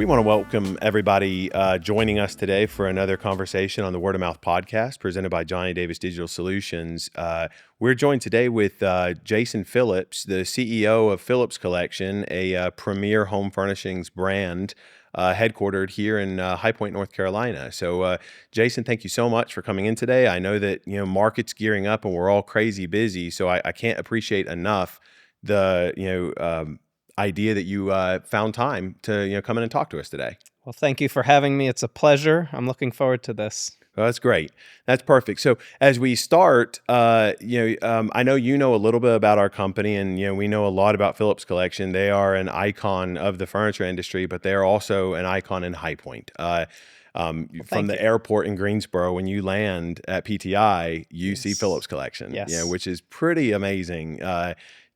We want to welcome everybody joining us today for another conversation on the Word of Mouth podcast presented by Johnny Davis Digital Solutions. We're joined today with Jason Phillips, the CEO of Phillips Collection, a premier home furnishings brand headquartered here in High Point, North Carolina. So, Jason, thank you so much for coming in today. I know that market's gearing up and we're all crazy busy, so I can't appreciate enough the idea that you found time to come in and talk to us today. Well, thank you for having me. It's a pleasure. I'm looking forward to this. Well, that's great. That's perfect. So as we start, I know you know a little bit about our company, and we know a lot about Phillips Collection. They are an icon of the furniture industry, but they are also an icon in High Point. From the airport in Greensboro, when you land at PTI, you see Phillips Collection, which is pretty amazing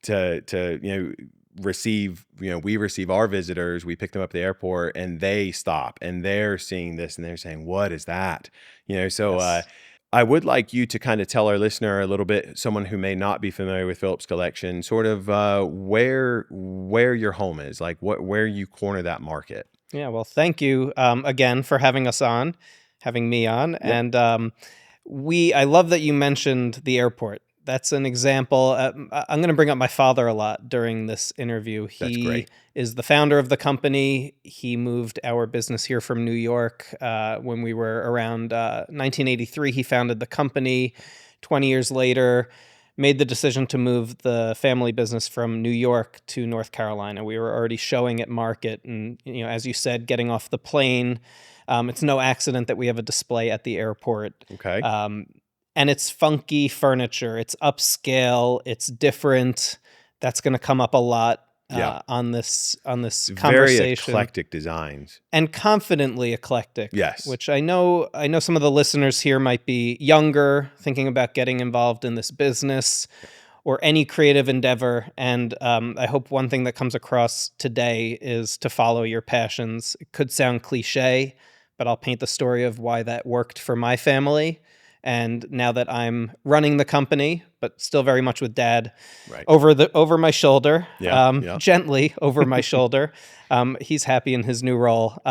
to receive. We receive our visitors, we pick them up at the airport, and they stop and they're seeing this and they're saying, what is that? I would like you to kind of tell our listener a little bit, someone who may not be familiar with Phillips Collection, sort of where your home is, like where you corner that market. Yeah, well, thank you again for having me on. Yep. And I love that you mentioned the airport. That's an example. I'm going to bring up my father a lot during this interview. He is the founder of the company. He moved our business here from New York when we were around 1983. He founded the company. 20 years later, made the decision to move the family business from New York to North Carolina. We were already showing at market, and as you said, getting off the plane. It's no accident that we have a display at the airport. Okay. And it's funky furniture. It's upscale. It's different. That's going to come up a lot on this conversation. Very eclectic designs. And confidently eclectic. Yes. Which I know some of the listeners here might be younger, thinking about getting involved in this business or any creative endeavor. And I hope one thing that comes across today is to follow your passions. It could sound cliche, but I'll paint the story of why that worked for my family. And now that I'm running the company, but still very much with Dad, over my shoulder, gently over my shoulder. He's happy in his new role,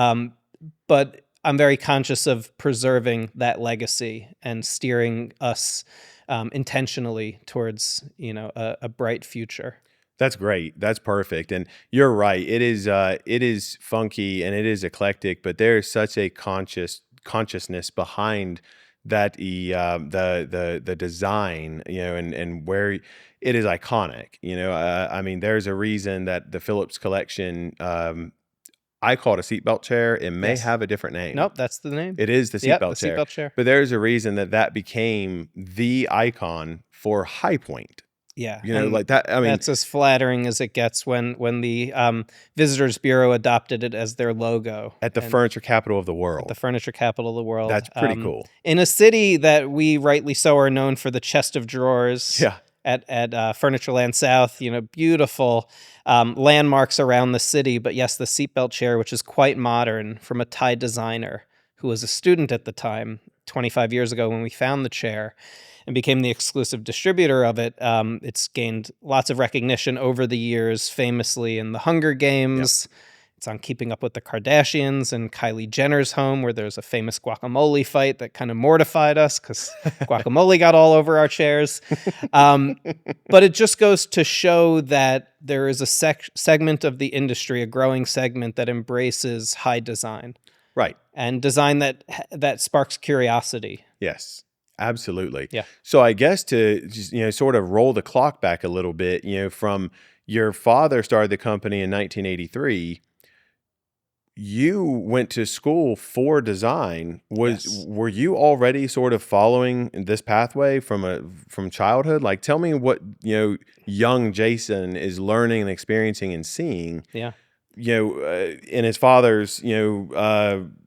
but I'm very conscious of preserving that legacy and steering us intentionally towards a bright future. That's great. That's perfect. And you're right. It is funky and it is eclectic, but there's such a consciousness behind that the design, and where it is iconic. I mean, there's a reason that the Phillips Collection, I call it a seatbelt chair. It may have a different name. Nope, that's the name. It is the seatbelt chair. But there's a reason that became the icon for High Point. Yeah. Like that. I mean, that's as flattering as it gets when the Visitors Bureau adopted it as their logo. At the furniture capital of the world. The furniture capital of the world. That's pretty cool. In a city that we rightly so are known for the chest of drawers. Yeah. At Furnitureland South, beautiful landmarks around the city. But yes, the seatbelt chair, which is quite modern, from a Thai designer who was a student at the time, 25 years ago when we found the chair, and became the exclusive distributor of it. It's gained lots of recognition over the years, famously in the Hunger Games. Yep. It's on Keeping Up with the Kardashians and Kylie Jenner's home, where there's a famous guacamole fight that kind of mortified us because guacamole got all over our chairs. But it just goes to show that there is a segment of the industry, a growing segment that embraces high design. Right. And design that sparks curiosity. Yes. Absolutely. Yeah. So I guess to just, sort of roll the clock back a little bit, from your father started the company in 1983, you went to school for design. Were you already sort of following this pathway from childhood? Like, tell me what, young Jason is learning and experiencing and seeing, in his father's,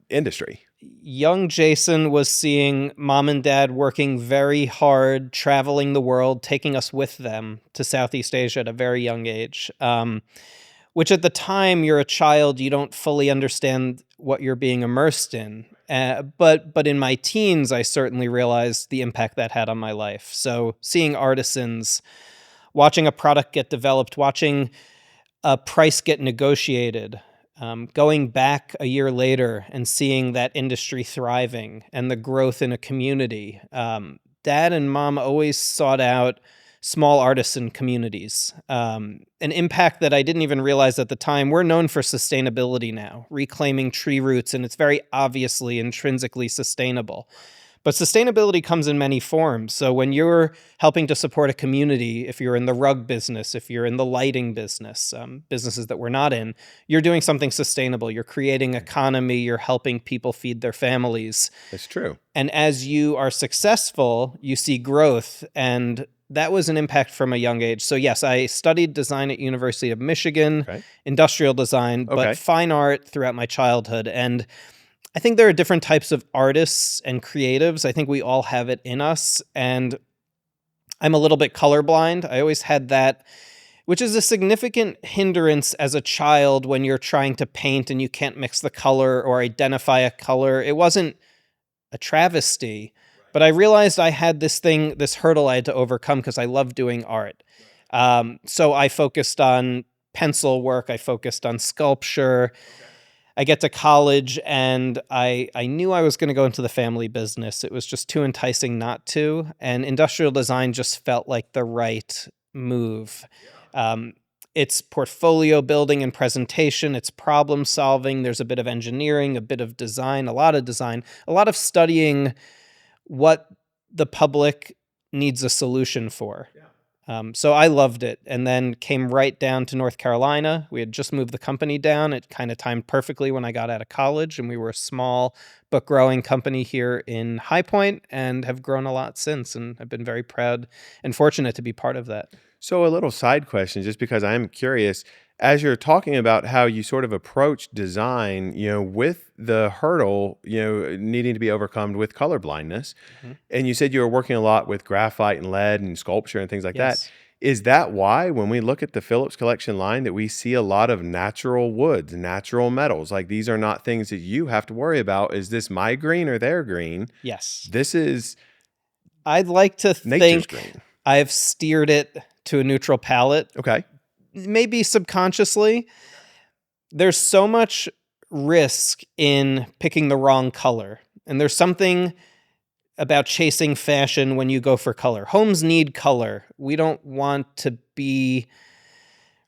industry. Young Jason was seeing mom and dad working very hard, traveling the world, taking us with them to Southeast Asia at a very young age, which at the time you're a child, you don't fully understand what you're being immersed in. But in my teens, I certainly realized the impact that had on my life. So seeing artisans, watching a product get developed, watching a price get negotiated, Going back a year later and seeing that industry thriving and the growth in a community, Dad and Mom always sought out small artisan communities. An impact that I didn't even realize at the time. We're known for sustainability now, reclaiming tree roots, and it's very obviously intrinsically sustainable. But sustainability comes in many forms. So when you're helping to support a community, if you're in the rug business, if you're in the lighting business, businesses that we're not in, you're doing something sustainable. You're creating economy. You're helping people feed their families. It's true. And as you are successful, you see growth. And that was an impact from a young age. So yes, I studied design at University of Michigan, Okay. industrial design, Okay. but fine art throughout my childhood. And I think there are different types of artists and creatives. I think we all have it in us. And I'm a little bit colorblind. I always had that, which is a significant hindrance as a child when you're trying to paint and you can't mix the color or identify a color. It wasn't a travesty, but I realized I had this hurdle I had to overcome because I love doing art. So I focused on pencil work. I focused on sculpture. I get to college and I knew I was going to go into the family business. It was just too enticing not to. And industrial design just felt like the right move. It's portfolio building and presentation. It's problem solving. There's a bit of engineering, a bit of design, a lot of studying what the public needs a solution for. So I loved it, and then came right down to North Carolina. We had just moved the company down. It kind of timed perfectly when I got out of college, and we were a small but growing company here in High Point and have grown a lot since, and I've been very proud and fortunate to be part of that. So a little side question, just because I'm curious, as you're talking about how you sort of approach design, with the hurdle, needing to be overcome with color blindness, Mhm. and you said you were working a lot with graphite and lead and sculpture and things like that. Yes. Is that why when we look at the Phillips Collection line that we see a lot of natural woods, natural metals? Like these are not things that you have to worry about. Is this my green or their green? Yes. This is I'd like to nature's think green. I've steered it to a neutral palette, Okay. maybe subconsciously. There's so much risk in picking the wrong color. And there's something about chasing fashion when you go for color. Homes need color. We don't want to be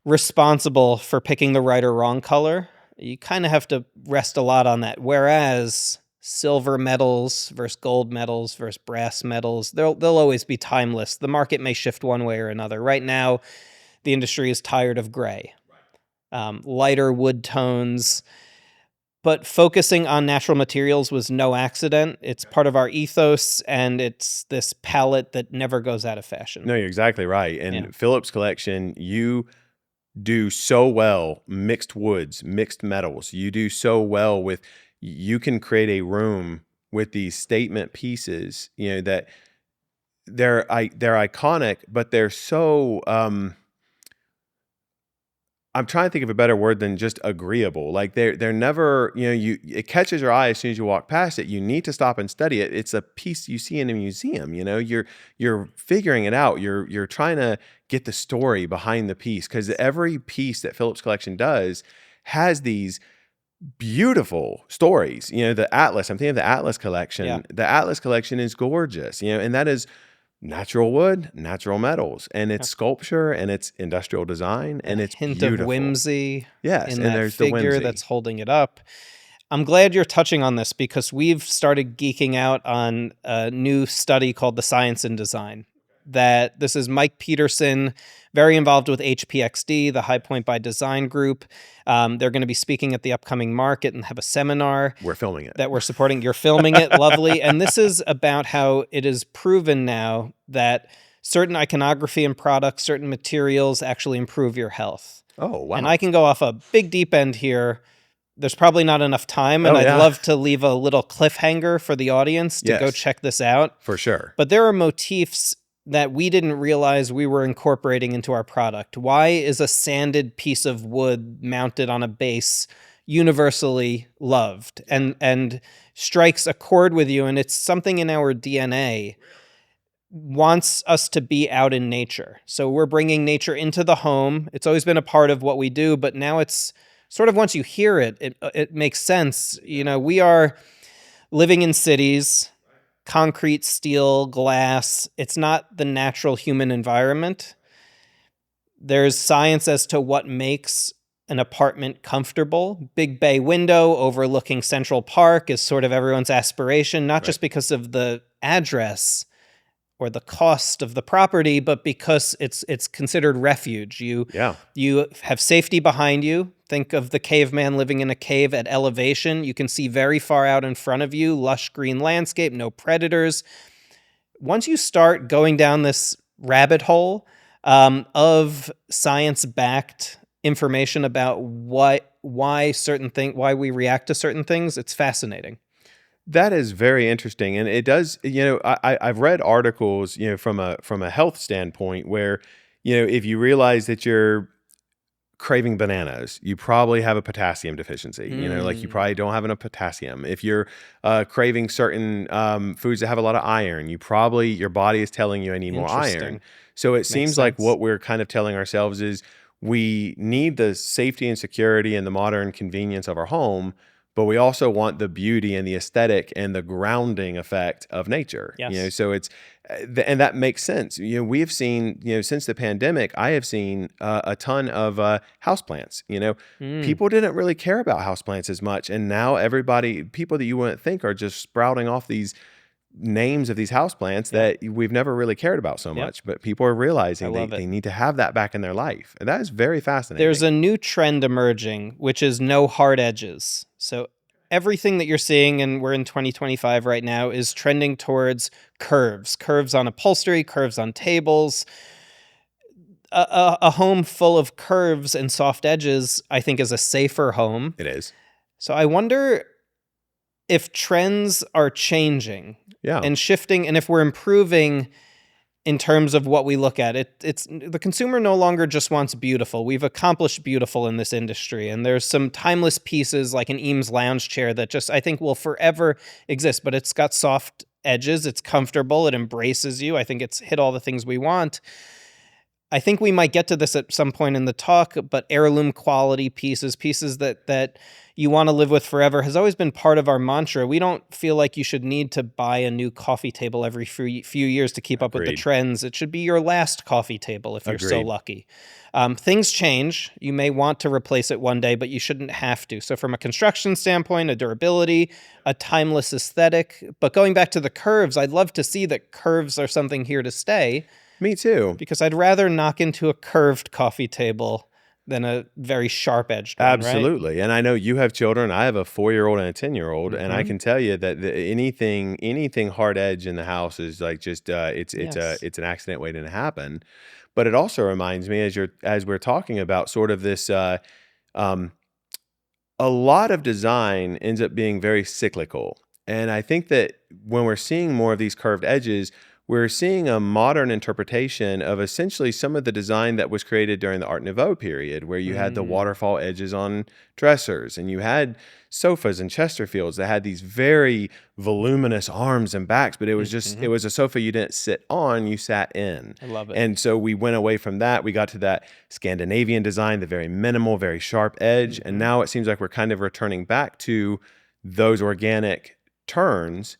responsible for picking the right or wrong color. You kind of have to rest a lot on that. Whereas silver metals versus gold metals versus brass metals, they'll always be timeless. The market may shift one way or another. Right now, the industry is tired of gray, lighter wood tones. But focusing on natural materials was no accident. It's part of our ethos, and it's this palette that never goes out of fashion. No, you're exactly right. And Yeah. Phillips Collection, you do so well mixed woods, mixed metals. You do so well with, you can create a room with these statement pieces, that they're iconic, but they're so I'm trying to think of a better word than just agreeable. Like they're never, it catches your eye as soon as you walk past it. You need to stop and study it. It's a piece you see in a museum, you're figuring it out. You're trying to get the story behind the piece, because every piece that Phillips Collection does has these beautiful stories. The Atlas, I'm thinking of the Atlas Collection. Yeah. The Atlas Collection is gorgeous, and that is natural wood, natural metals, and it's sculpture, and it's industrial design, and it's Hint beautiful. of whimsy Yes, in and that there's the figure whimsy. that's holding it up. I'm glad you're touching on this because we've started geeking out on a new study called The Science in Design. That this is Mike Peterson, very involved with HPXD, the High Point by Design group. They're going to be speaking at the upcoming market and have a seminar. We're filming it. That we're supporting. You're filming it. Lovely. And this is about how it is proven now that certain iconography in products, certain materials actually improve your health. Oh, wow. And I can go off a big deep end here. There's probably not enough time, and Oh, I'd yeah. love to leave a little cliffhanger for the audience to go Yes. check this out. For sure. But there are motifs that we didn't realize we were incorporating into our product. Why is a sanded piece of wood mounted on a base universally loved and strikes a chord with you? And it's something in our DNA wants us to be out in nature. So we're bringing nature into the home. It's always been a part of what we do, but now it's sort of once you hear it, it makes sense. You know, we are living in cities, concrete, steel, glass. It's not the natural human environment. There's science as to what makes an apartment comfortable. Big bay window overlooking Central Park is sort of everyone's aspiration, not Right. just because of the address or the cost of the property, but because it's considered refuge. Yeah. You have safety behind you. Think of the caveman living in a cave at elevation. You can see very far out in front of you, lush green landscape, no predators. Once you start going down this rabbit hole of science-backed information about why we react to certain things, it's fascinating. That is very interesting, and it does. I've read articles, from a health standpoint, where if you realize that you're craving bananas, you probably have a potassium deficiency. Like, you probably don't have enough potassium. If you're craving certain foods that have a lot of iron, your body is telling you, I need more iron. Interesting. So it Makes seems like sense. what we're kind of telling ourselves is we need the safety and security and the modern convenience of our home, but we also want the beauty and the aesthetic and the grounding effect of nature. Yes. So it's and that makes sense. We have seen, since the pandemic, I have seen a ton of houseplants. Mm, People didn't really care about houseplants as much, and now people that you wouldn't think are just sprouting off these names of these houseplants yep. that we've never really cared about so Yep. much, but people are I realizing love it. they need to have that back in their life, and that is very There's fascinating. a new trend emerging, which is no hard edges. So everything that you're seeing, and we're in 2025 right now, is trending towards curves on upholstery, curves on tables. A home full of curves and soft edges, I think, is a safer home. It is. So I wonder if trends are changing Yeah. and shifting, and if we're improving in terms of what we look at. It's the consumer no longer just wants beautiful. We've accomplished beautiful in this industry, and there's some timeless pieces like an Eames lounge chair that just, I think, will forever exist, but it's got soft edges, it's comfortable, it embraces you. I think it's hit all the things we want. I think we might get to this at some point in the talk, but heirloom quality pieces that you want to live with forever, has always been part of our mantra. We don't feel like you should need to buy a new coffee table every few years to keep up with the Agreed. trends. It should be your last coffee table if you're so Agreed. lucky. Things change. You may want to replace it one day, but you shouldn't have to. So from a construction standpoint, a durability, a timeless aesthetic. But going back to the curves, I'd love to see that curves are something here to stay, Me too. because I'd rather knock into a curved coffee table than a very sharp-edged one, right? Absolutely. And I know you have children. I have a 4-year-old and a 10-year-old, and I Mhm. can tell you that anything hard edge in the house is like just Yes. it's an accident waiting to happen. But it also reminds me, as we're talking about sort of this um a lot of design ends up being very cyclical. And I think that when we're seeing more of these curved edges, we're seeing a modern interpretation of essentially some of the design that was created during the Art Nouveau period, where you had the Mm, waterfall edges on dressers, and you had sofas and Chesterfields that had these very voluminous arms and backs, but it mhm. was a sofa you didn't sit on, you sat in. I love it. And so we went away from that. We got to that Scandinavian design, the very minimal, very sharp edge. And Mhm. now it seems like we're kind of returning back to those organic turns.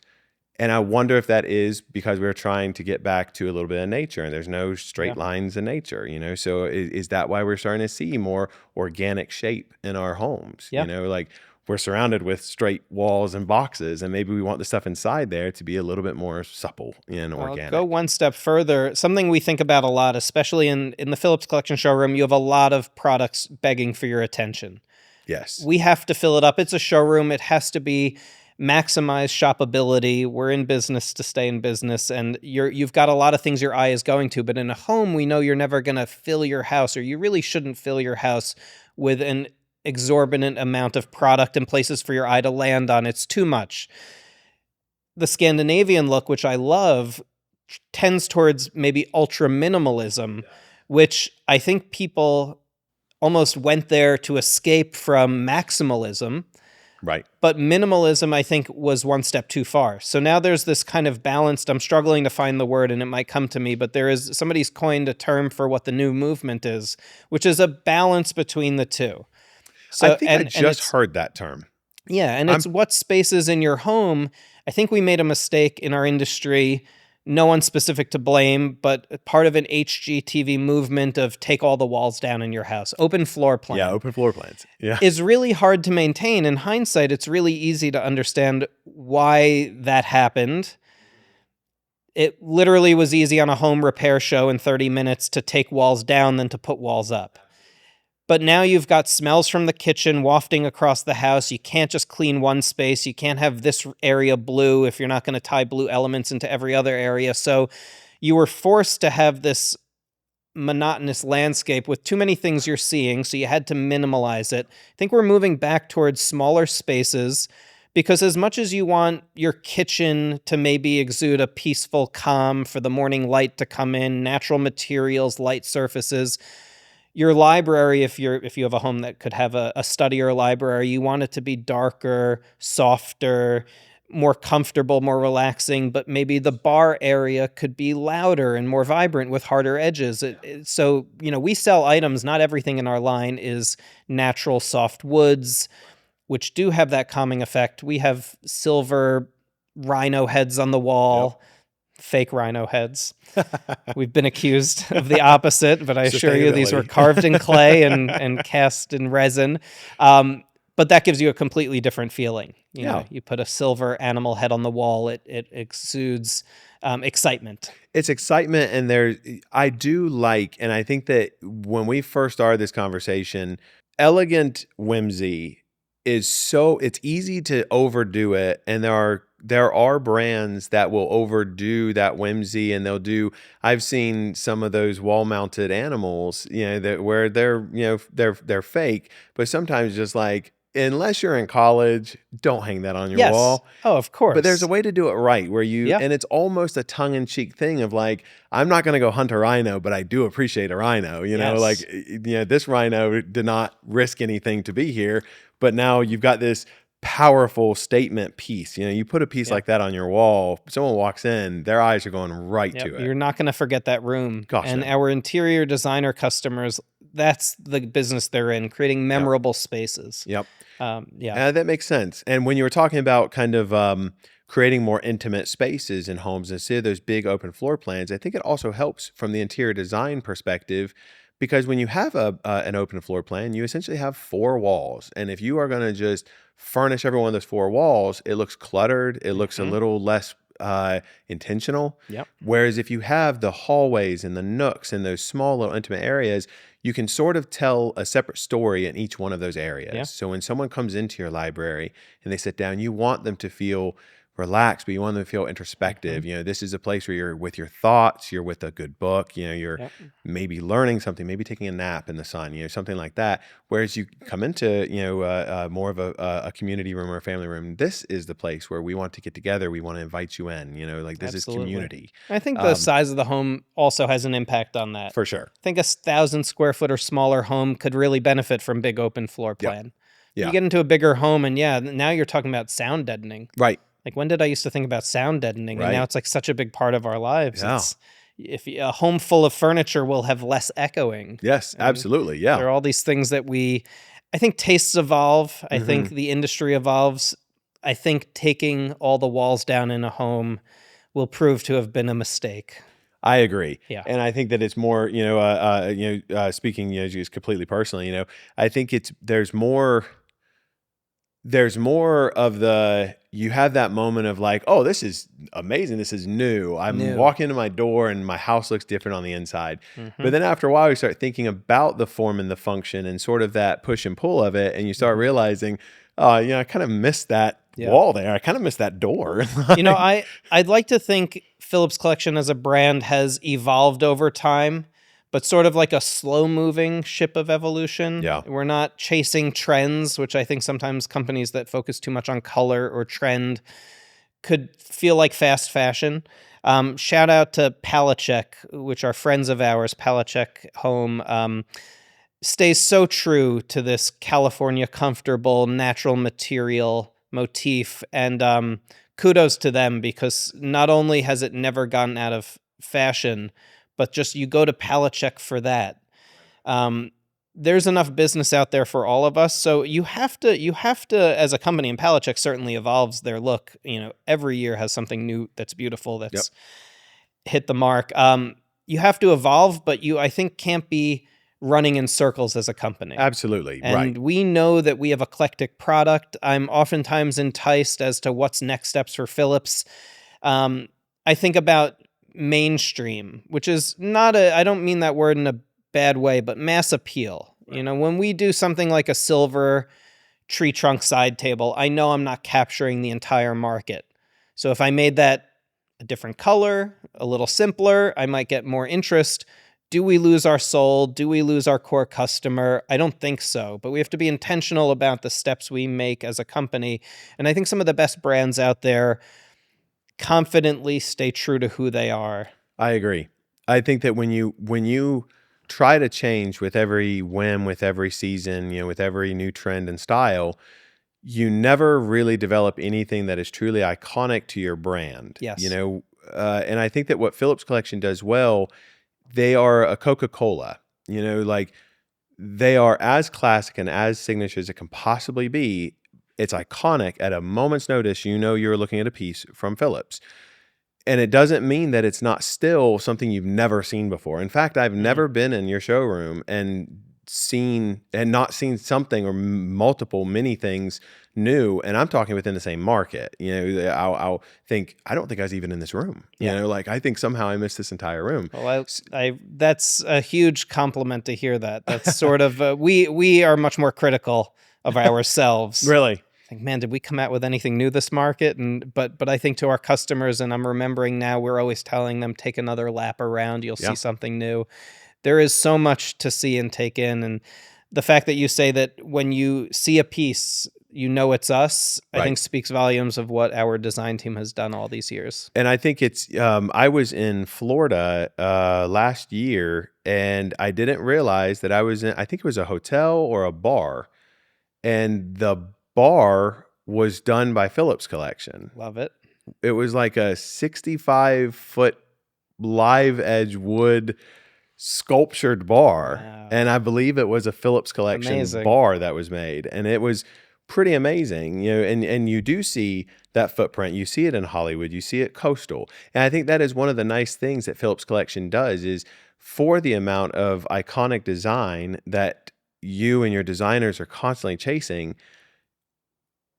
And I wonder if that is because we're trying to get back to a little bit of nature, and there's no Yeah. straight lines in nature. So is that why we're starting to see more organic shape in our homes? Yeah. Like, we're surrounded with straight walls and boxes, and maybe we want the stuff inside there to be a little bit more supple and I'll go organic. one step further. Something we think about a lot, especially in the Phillips Collection showroom, you have a lot of products begging for your attention. Yes. We have to fill it up. It's a showroom. It has to be maximize shoppability. We're in business to stay in business, and you've got a lot of things your eye is going to. But in a home, we know you're never going to fill your house, or you really shouldn't fill your house with an exorbitant amount of product and places for your eye to land on. It's too much. The Scandinavian look, which I love, tends towards maybe ultra minimalism, which I think people almost went there to escape from maximalism. Right. But minimalism, I think, was one step too far. So now there's this kind of balanced, I'm struggling to find the word and it might come to me, but somebody's coined a term for what the new movement is, which is a balance between the two. I So think I and just it's heard that term. yeah, and I'm it's what spaces in your home. I think we made a mistake in our industry. No one specific to blame, but part of an HGTV movement of take all the walls down in your house. Open floor Yeah, plan open floor plans. Yeah. is really hard to maintain. In hindsight, it's really easy to understand why that happened. It literally was easy on a home repair show in 30 minutes to take walls down than to put walls up. But now you've got smells from the kitchen wafting across the house. You can't just clean one space. You can't have this area blue if you're not going to tie blue elements into every other area. So you were forced to have this monotonous landscape with too many things you're seeing, so you had to minimalize it. I think we're moving back towards smaller spaces because as much as you want your kitchen to maybe exude a peaceful calm for the morning light to come in, natural materials, light surfaces, your library, if you have a home that could have a study or a library, you want it to be darker, softer, more comfortable, more relaxing, but maybe the bar area could be louder and more vibrant with harder edges. So, we sell items, not everything in our line is natural soft woods, which do have that calming effect. We have silver rhino heads on the Yep. wall, fake rhino heads. We've been accused of the opposite, but I assure you these were Sustainability. carved in clay and cast in resin. But that gives you a completely different feeling. Yeah. You put a silver animal head on the wall, it exudes excitement. It's excitement, and I do like, and I think that when we first started this conversation, elegant whimsy it's easy to overdo it, and there are brands that will overdo that whimsy, and I've seen some of those wall-mounted animals, that where they're fake, but sometimes just like, unless you're in college, don't hang that on your Yes. wall. Oh, of But there's a course. way to do it right where Yeah. and it's almost a tongue-in-cheek thing of like, I'm not going to go hunt a rhino, but I do appreciate a rhino, like, Yes. this rhino did not risk anything to be here, but now you've got this powerful statement piece. You put a piece Yeah. like that on your wall, someone walks in, their eyes are going right Yep. to it. You're not going to forget that room. Gosh, And no. our interior designer customers, that's the business they're in, creating Yep. memorable spaces. Yep. Yeah. That makes sense. And when you were talking about kind of creating more intimate spaces in homes instead of those big open floor plans, I think it also helps from the interior design perspective because when you have an open floor plan, you essentially have four walls. And if you are going to just furnish every one of those four walls, it looks cluttered. It looks a Mhm. little less intentional. Yep. Whereas if you have the hallways and the nooks and those small little intimate areas, you can sort of tell a separate story in each one of those Yeah. areas. So when someone comes into your library and they sit down, you want them to feel relaxed, but you want them to feel introspective. Mhm. This is a place where you're with your thoughts, you're with a good book, you're Yep. maybe learning something, maybe taking a nap in the sun, something like that. Whereas you come into, more of a community room or a family room, this is the place where we want to get together. We want to invite you in, like this is Absolutely. community. I think the Um, size of the home also has an impact on that. for sure. I think a 1,000 square foot or smaller home could really benefit from big open floor Yep. plan. You Yeah. get into a bigger home, and yeah, now you're talking about sound deadening. Right. Like, when did I used to think about sound deadening? And now Right. it's like such a big part of our lives. Yeah. It's if a home full of furniture will have less echoing. Yes, And absolutely. there Yeah. are all these things that I think tastes evolve. I think Mhm. the industry evolves. I think taking all the walls down in a home will prove to have been a mistake. I agree. Yeah. And I think that it's more, speaking, just completely personally, I think there's more of you have that moment of like, oh, this is amazing. This is new. I'm New. walking into my door and my house looks different on the inside. But Mhm. then after a while, you start thinking about the form and the function and sort of that push and pull of it. And you start Mhm. realizing, oh, I kind of missed that Yeah. wall there. I kind of missed that door. I'd like to think Phillips Collection as a brand has evolved over time, but sort of like a slow-moving ship of evolution. Yeah. We're not chasing trends, which I think sometimes companies that focus too much on color or trend could feel like fast fashion. Shout out to Palachek, which are friends of ours. Palachek Home stays so true to this California comfortable natural material motif, and kudos to them because not only has it never gotten out of fashion, but just you go to Palachek for that. Um, there's enough business out there for all of us. So you have to, as a company, and Palachuk certainly evolves their look. Every year has something new that's beautiful, Yep. that's hit the mark. You have to evolve, but you, I think, can't be running in circles as a company. Absolutely. Right. And we know that we have eclectic product. I'm oftentimes enticed as to what's next steps for Phillips. I think about mainstream, which is not I don't mean that word in a bad way, but mass appeal. When we do something like a silver tree trunk side table, I know I'm not capturing the entire market. So if I made that a different color, a little simpler, I might get more interest. Do we lose our soul? Do we lose our core customer? I don't think so, but we have to be intentional about the steps we make as a company. And I think some of the best brands out there confidently stay true to who they are. I agree. I think that when you try to change with every whim, with every season, with every new trend and style, you never really develop anything that is truly iconic to your brand. Yes. And I think that what Phillips Collection does well, they are a Coca-Cola. Like they are as classic and as signature as it can possibly be. It's iconic. At a moment's notice, you're looking at a piece from Phillips. And it doesn't mean that it's not still something you've never seen before. In fact, I've never been in your showroom and not seen something or many things new. And I'm talking within the same market. I'll think, I don't think I was even in this room. Like I think somehow I missed this entire room. Well, that's a huge compliment to hear that. That's sort of, we are much more critical of ourselves. Really? Like, man, did we come out with anything new this market? But I think to our customers, and I'm remembering now, we're always telling them, take another lap around, you'll see something new. There is so much to see and take in. And the fact that you say that when you see a piece, it's us, I think speaks volumes of what our design team has done all these years. And I think it's, I was in Florida last year, and I didn't realize that I was in, I think it was a hotel or a bar, and the bar was done by Phillips Collection. Love it. It was like a 65-foot live edge wood sculptured bar. Wow. And I believe it was a Phillips Collection bar that was made. And it was pretty amazing, and you do see that footprint. You see it in Hollywood, you see it coastal. And I think that is one of the nice things that Phillips Collection does is for the amount of iconic design that you and your designers are constantly chasing,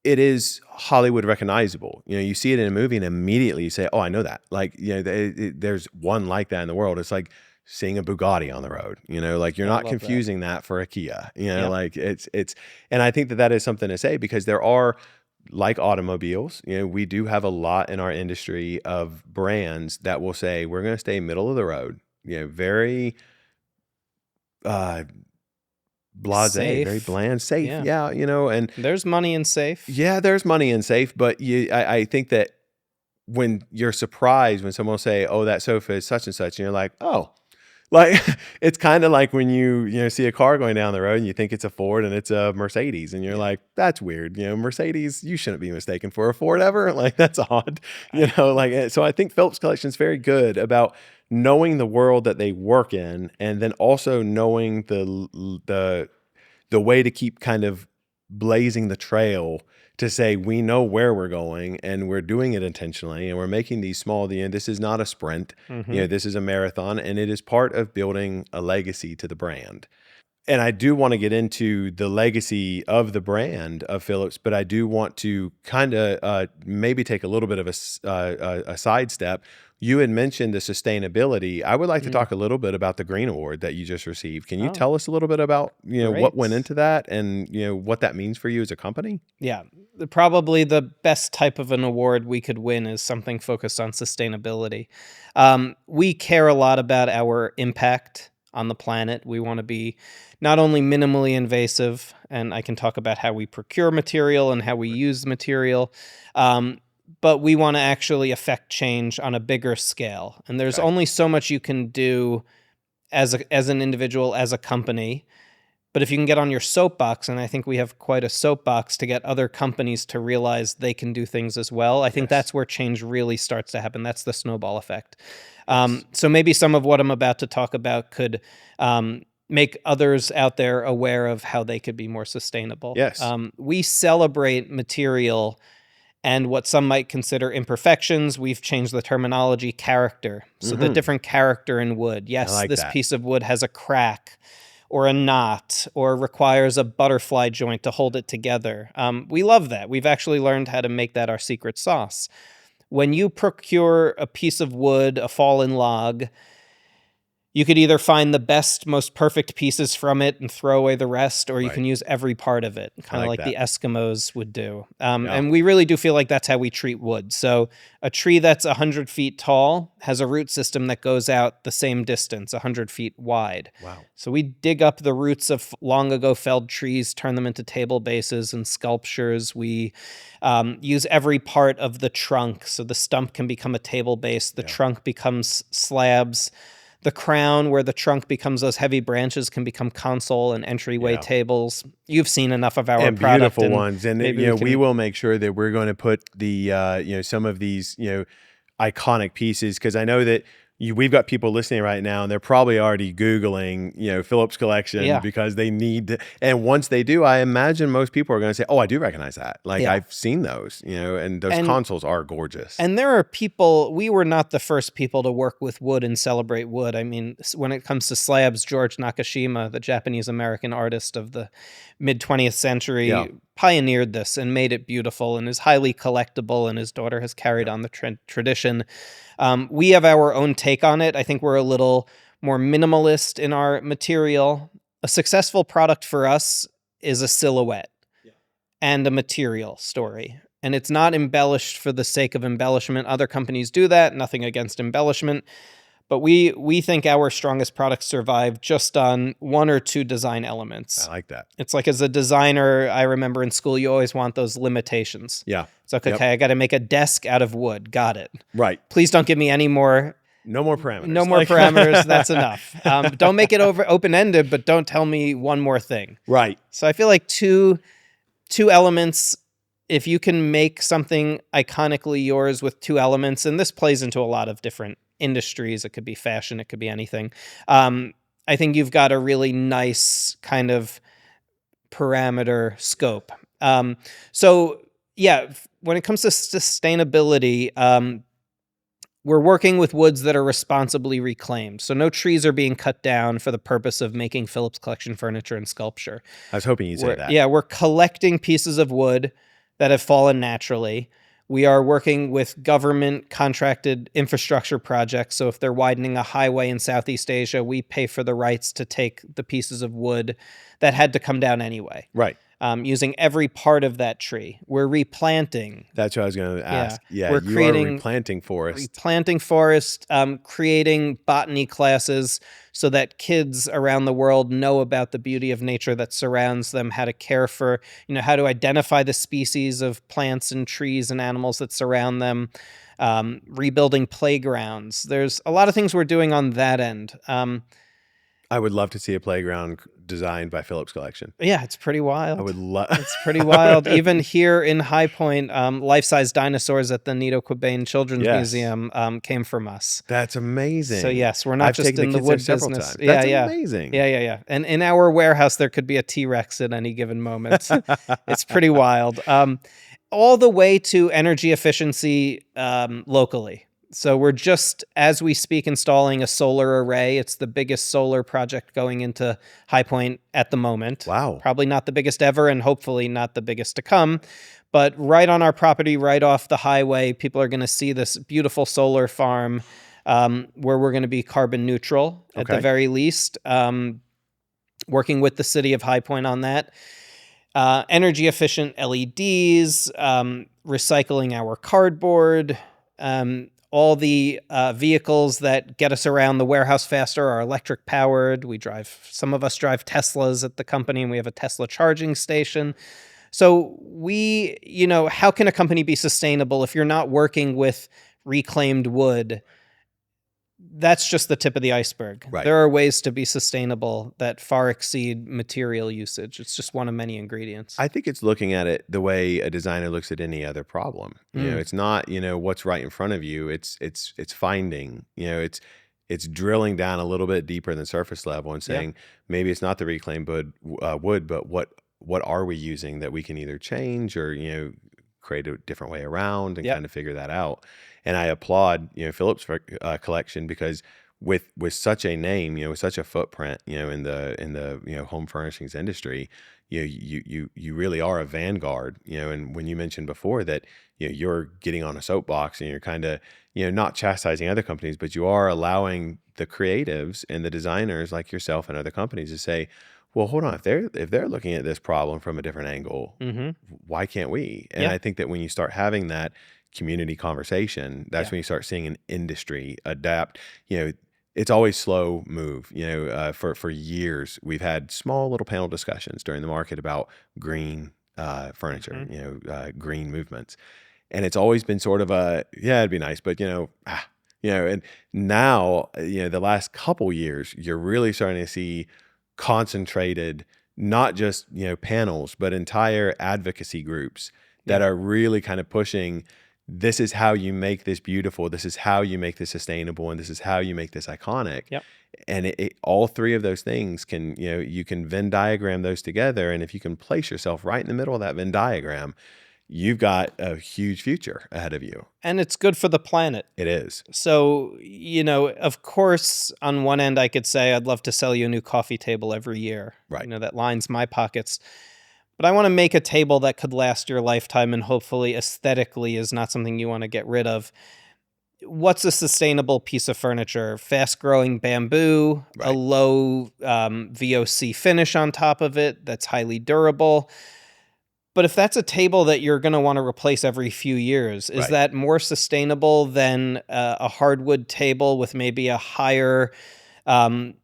it is Hollywood recognizable. You see it in a movie and immediately you say, oh, I know that. Like, there's one like that in the world. It's like seeing a Bugatti on the road, like you're not confusing that for a Kia, like it's, and I think that is something to say because there are, like automobiles, we do have a lot in our industry of brands that will say, we're going to stay middle of the road, very, blasé, safe. Very bland, safe. Yeah. And there's money in safe. Yeah, there's money in safe, but I think that when you're surprised when someone will say, oh, that sofa is such and such, and you're like, oh, like it's kind of like when you see a car going down the road and you think it's a Ford and it's a Mercedes, and you're like, that's weird. Mercedes, you shouldn't be mistaken for a Ford ever. Like that's odd. Like so I think Phillips Collection is very good about knowing the world that they work in, and then also knowing the way to keep kind of blazing the trail to say, we know where we're going and we're doing it intentionally and we're making these small, this is not a sprint, this is a marathon, and it is part of building a legacy to the brand. And I do want to get into the legacy of the brand of Phillips, but I do want to kind of maybe take a little bit of a sidestep. You had mentioned the sustainability. I would like to talk a little bit about the Green Award that you just received. Can you tell us a little bit about what went into that and what that means for you as a company? Yeah, probably the best type of an award we could win is something focused on sustainability. We care a lot about our impact on the planet. We want to be not only minimally invasive, and I can talk about how we procure material and how we use material, but we want to actually affect change on a bigger scale. And there's only so much you can do as an individual, as a company. But if you can get on your soapbox, and I think we have quite a soapbox to get other companies to realize they can do things as well, I think that's where change really starts to happen. That's the snowball effect. So maybe some of what I'm about to talk about could make others out there aware of how they could be more sustainable. Yes. We celebrate material and what some might consider imperfections. We've changed the terminology character. So the different character in wood. I Yes, like this that. piece of wood has a crack or a knot or requires a butterfly joint to hold it together. We love that. We've actually learned how to make that our secret sauce. When you procure a piece of wood, a fallen log, you could either find the best, most perfect pieces from it and throw away the rest, or you Right. can use every part of it, kind of like like the that. Eskimos would do. Yeah. And we really do feel like that's how we treat wood. So a tree that's 100 feet tall has a root system that goes out the same distance, 100 feet wide. Wow. So we dig up the roots of long ago felled trees, turn them into table bases and sculptures. We use every part of the trunk. So the stump can become a table base. The trunk becomes slabs. The crown, where the trunk becomes those heavy branches, can become console and entryway tables. You've seen enough of our And product, beautiful ones. And maybe we will make sure that we're going to put the some of these iconic pieces, because I know that we've got people listening right now and they're probably already Googling Phillips Collection because they need to. And once they do, I imagine most people are going to say, oh, I do recognize that. Like I've seen those, and those consoles are gorgeous. And there are people, we were not the first people to work with wood and celebrate wood. I mean, when it comes to slabs, George Nakashima, the Japanese-American artist of the mid-20th century, pioneered this and made it beautiful and is highly collectible, and his daughter has carried on the tradition. We have our own take on it. I think we're a little more minimalist in our material. A successful product for us is a silhouette and a material story. And it's not embellished for the sake of embellishment. Other companies do that. Nothing against embellishment. But we think our strongest products survive just on one or two design elements. I like that. It's like, as a designer, I remember in school, you always want those limitations. Yeah. It's like, okay, I got to make a desk out of wood. Got it. Right. Please don't give me any more. No more parameters. No more parameters. That's enough. Don't make it open-ended, but don't tell me one more thing. Right. So I feel like two elements. If you can make something iconically yours with two elements, and this plays into a lot of different industries. It could be fashion. It could be anything. I think you've got a really nice kind of parameter scope. So yeah, when it comes to sustainability, we're working with woods that are responsibly reclaimed. So no trees are being cut down for the purpose of making Phillips Collection furniture and sculpture. I was hoping you'd say that. Yeah, we're collecting pieces of wood that have fallen naturally. We are working with government contracted infrastructure projects. So if they're widening a highway in Southeast Asia, we pay for the rights to take the pieces of wood that had to come down anyway. Right. Using every part of that tree. We're replanting. That's what I was going to ask. Yeah, We're you creating are replanting forest. Replanting forest, creating botany classes so that kids around the world know about the beauty of nature that surrounds them, how to care for, how to identify the species of plants and trees and animals that surround them, rebuilding playgrounds. There's a lot of things we're doing on that end. I would love to see a playground designed by Phillips Collection. Yeah, it's pretty wild. I would love. It's pretty wild. Even here in High Point, life-size dinosaurs at the Nido Qubein Children's Museum came from us. That's amazing. So yes, we're not just in the wood business. That's amazing. Yeah. And in our warehouse, there could be a T-Rex at any given moment. It's pretty wild. All the way to energy efficiency locally. So we're just, as we speak, installing a solar array. It's the biggest solar project going into High Point at the moment. Wow. Probably not the biggest ever, and hopefully not the biggest to come. But right on our property, right off the highway, people are going to see this beautiful solar farm where we're going to be carbon neutral at the very least. Working with the city of High Point on that. Energy efficient LEDs, recycling our cardboard, all the vehicles that get us around the warehouse faster are electric powered. Some of us drive Teslas at the company, and we have a Tesla charging station. So how can a company be sustainable if you're not working with reclaimed wood? That's just the tip of the iceberg. Right. There are ways to be sustainable that far exceed material usage. It's just one of many ingredients. I think it's looking at it the way a designer looks at any other problem. It's not, what's right in front of you. It's finding, it's drilling down a little bit deeper than surface level and Yeah. saying maybe it's not the reclaimed wood, but what are we using that we can either change or create a different way around and Yep. kind of figure that out. And I applaud Phillips Collection because with such a name, with such a footprint, in the home furnishings industry, you really are a vanguard, and when you mentioned before that you're getting on a soapbox and you're kind of not chastising other companies, but you are allowing the creatives and the designers like yourself and other companies to say, well, hold on, if they're looking at this problem from a different angle, Mm-hmm. why can't we? And Yeah. I think that when you start having that community conversation, that's Yeah. when you start seeing an industry adapt. It's always slow move. For years we've had small little panel discussions during the market about green furniture, Mm-hmm. green movements, and it's always been sort of yeah, it'd be nice, but and now the last couple years you're really starting to see concentrated, not just panels, but entire advocacy groups that Yeah. are really kind of pushing, this is how you make this beautiful, this is how you make this sustainable, and this is how you make this iconic. Yep. And all three of those things can, you can Venn diagram those together, and if you can place yourself right in the middle of that Venn diagram, you've got a huge future ahead of you. And it's good for the planet. It is. So, of course, on one end, I could say I'd love to sell you a new coffee table every year. Right. That lines my pockets. But I want to make a table that could last your lifetime and hopefully aesthetically is not something you want to get rid of. What's a sustainable piece of furniture? Fast-growing bamboo, a Right. low VOC finish on top of it that's highly durable. But if that's a table that you're going to want to replace every few years, is Right. that more sustainable than a hardwood table with maybe a higher, um,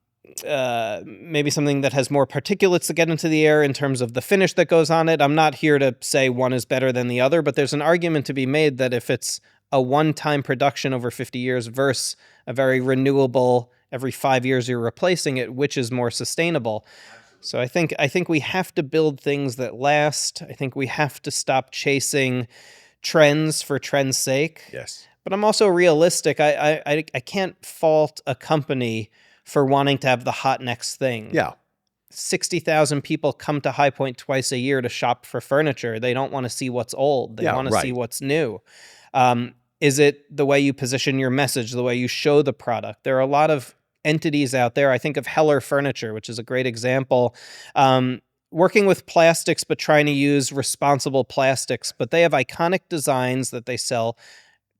maybe something that has more particulates to get into the air in terms of the finish that goes on it? I'm not here to say one is better than the other, but there's an argument to be made that if it's a one-time production over 50 years versus a very renewable, every 5 years you're replacing it, which is more sustainable? So I think we have to build things that last. I think we have to stop chasing trends for trend's sake. Yes. But I'm also realistic. I can't fault a company for wanting to have the hot next thing. Yeah. 60,000 people come to High Point twice a year to shop for furniture. They don't want to see what's old. They Yeah, want to see right. what's new. Is it the way you position your message, the way you show the product? There are a lot of entities out there. I think of Heller Furniture, which is a great example. Working with plastics, but trying to use responsible plastics. But they have iconic designs that they sell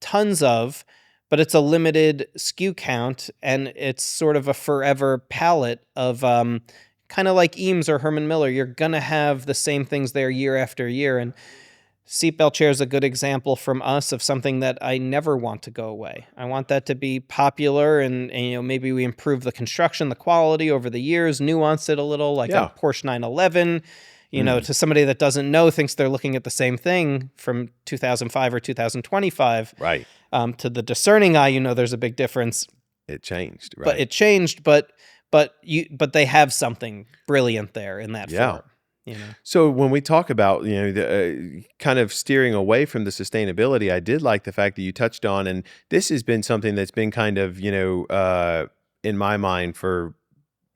tons of, but it's a limited SKU count, and it's sort of a forever palette of kind of like Eames or Herman Miller. You're going to have the same things there year after year. And seatbelt chair is a good example from us of something that I never want to go away. I want that to be popular, and maybe we improve the construction, the quality over the years, nuance it a little, like Yeah. a Porsche 911. To somebody that doesn't know, thinks they're looking at the same thing from 2005 or 2025. Right. To the discerning eye, there's a big difference. It changed. Right. But it changed. But they have something brilliant there in that Yeah. form. So when we talk about, the kind of steering away from the sustainability, I did like the fact that you touched on, and this has been something that's been kind of, in my mind for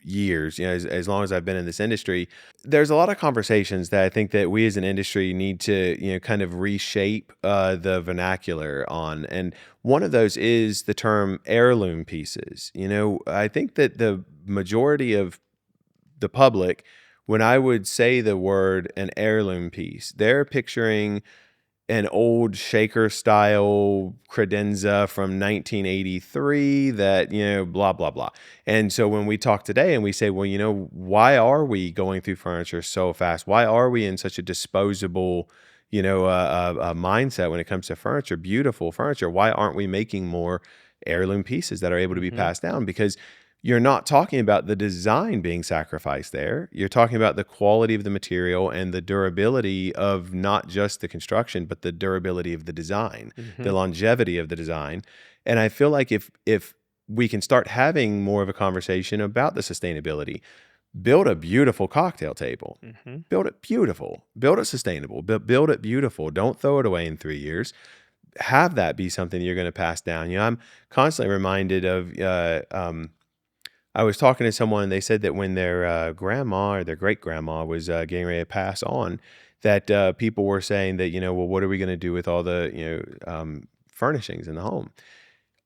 years, as long as I've been in this industry. There's a lot of conversations that I think that we as an industry need to, kind of reshape the vernacular on. And one of those is the term heirloom pieces. I think that the majority of the public, when I would say the word an heirloom piece, they're picturing an old shaker style credenza from 1983 that, blah, blah, blah. And so when we talk today and we say, well, why are we going through furniture so fast? Why are we in such a disposable, mindset when it comes to furniture, beautiful furniture? Why aren't we making more heirloom pieces that are able to be passed down? Because you're not talking about the design being sacrificed there. You're talking about the quality of the material and the durability of not just the construction, but the durability of the design, the longevity of the design. And I feel like if we can start having more of a conversation about the sustainability, build a beautiful cocktail table, build it beautiful, build it sustainable, build it beautiful. Don't throw it away in 3 years. have that be something you're going to pass down. I'm constantly reminded of. I was talking to someone, and they said that when their grandma or their great grandma was getting ready to pass on, that people were saying that, well, what are we going to do with all the furnishings in the home?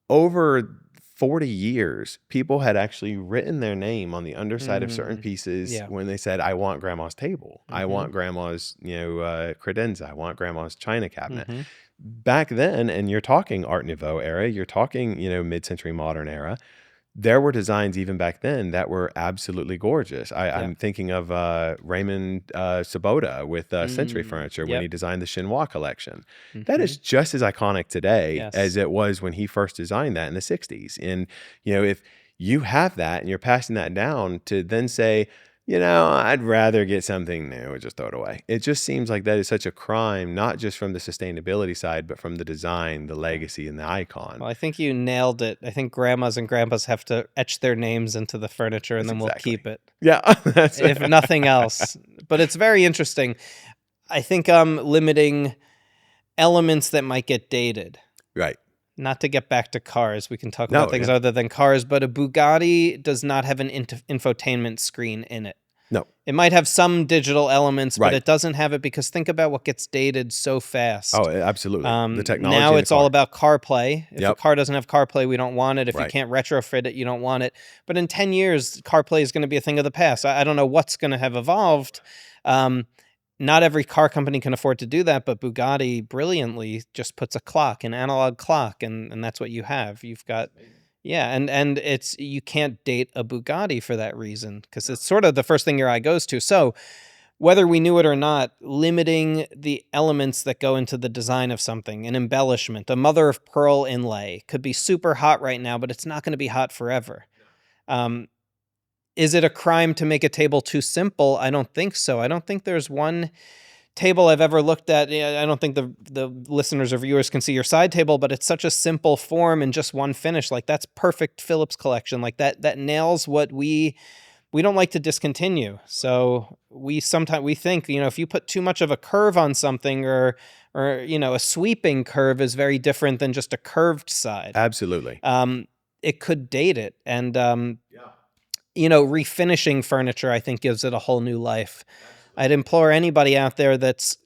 Over 40 years, people had actually written their name on the underside of certain pieces Yeah. when they said, I want grandma's table. I want grandma's, credenza. I want grandma's china cabinet. Back then, and you're talking Art Nouveau era, you're talking, mid-century modern era, there were designs even back then that were absolutely gorgeous. I'm thinking of Raymond Sabota with Century Furniture when he Yep. designed the Chinois collection. That is just as iconic today as Yes. it was when he first designed that in the 60s. And, if you have that and you're passing that down to then say, I'd rather get something new and just throw it away. It just seems like that is such a crime, not just from the sustainability side, but from the design, the legacy, and the icon. Well, I think you nailed it. I think grandmas and grandpas have to etch their names into the furniture, and That's then we'll exactly. keep it. Yeah. If nothing else. But it's very interesting. I think limiting elements that might get dated. Right. Not to get back to cars, we can talk No, about things yeah. other than cars, but a Bugatti does not have an infotainment screen in it. No. It might have some digital elements, but Right. it doesn't have it because think about what gets dated so fast. Oh, absolutely. The technology Now in the it's all car. about CarPlay. If a Yep. car doesn't have CarPlay, we don't want it. If you Right. can't retrofit it, you don't want it. But in 10 years, CarPlay is going to be a thing of the past. I don't know what's going to have evolved. Not every car company can afford to do that, but Bugatti brilliantly just puts a clock, an analog clock, and that's what you have. You've got, yeah, and it's you can't date a Bugatti for that reason because it's sort of the first thing your eye goes to. So whether we knew it or not, limiting the elements that go into the design of something, an embellishment, a mother of pearl inlay could be super hot right now, but it's not going to be hot forever. Is it a crime to make a table too simple? I don't think so. I don't think there's one table I've ever looked at. I don't think the listeners or viewers can see your side table, but it's such a simple form and just one finish. Like that's perfect Phillips Collection. Like that nails what we don't like to discontinue. So we think, if you put too much of a curve on something or a sweeping curve is very different than just a curved side. Absolutely. It could date it. And refinishing furniture, I think, gives it a whole new life. I'd implore anybody out there that's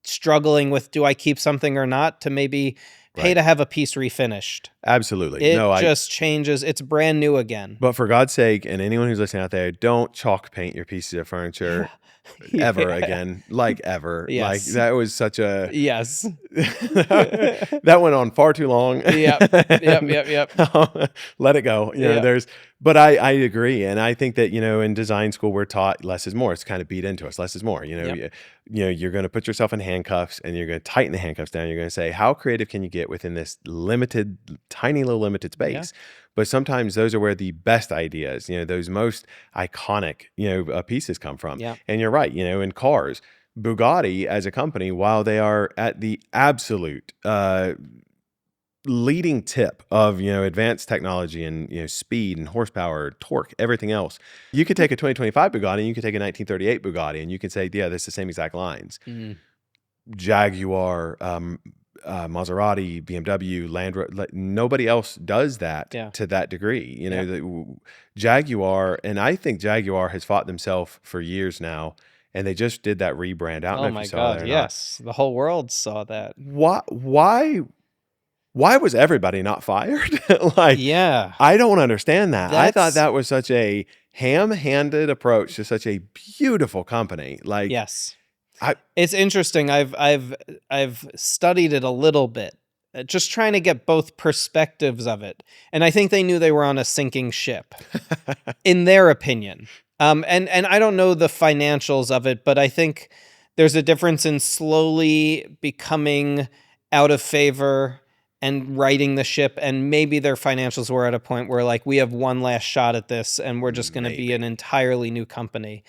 struggling with, do I keep something or not, to maybe pay to have a piece refinished. Absolutely. It just changes. It's brand new again. But for God's sake, and anyone who's listening out there, don't chalk paint your pieces of furniture ever again. Like ever. Yes. Like that was such a... Yes. that went on far too long. Yep. Let it go. But I agree. And I think that, in design school, we're taught less is more. It's kind of beat into us. Less is more. You're going to put yourself in handcuffs and you're going to tighten the handcuffs down. You're going to say, how creative can you get within this limited, tiny little limited space? Yeah. But sometimes those are where the best ideas, those most iconic, pieces come from. Yeah. And you're right, in cars, Bugatti as a company, while they are at the absolute leading tip of advanced technology and speed and horsepower, torque, everything else, you could take a 2025 Bugatti and you could take a 1938 Bugatti and you can say, yeah, this is the same exact lines. Jaguar, Maserati, BMW, Land Rover, nobody else does that to that degree. The Jaguar, and I think Jaguar has fought themselves for years now. And they just did that rebrand. I don't know if you saw that or not. Yes. The whole world saw that. Why was everybody not fired? I don't understand that. I thought that was such a ham-handed approach to such a beautiful company. Yes. It's interesting. I've studied it a little bit, just trying to get both perspectives of it. And I think they knew they were on a sinking ship, in their opinion. And I don't know the financials of it, but I think there's a difference in slowly becoming out of favor and righting the ship, and maybe their financials were at a point where we have one last shot at this and we're just going to be an entirely new company.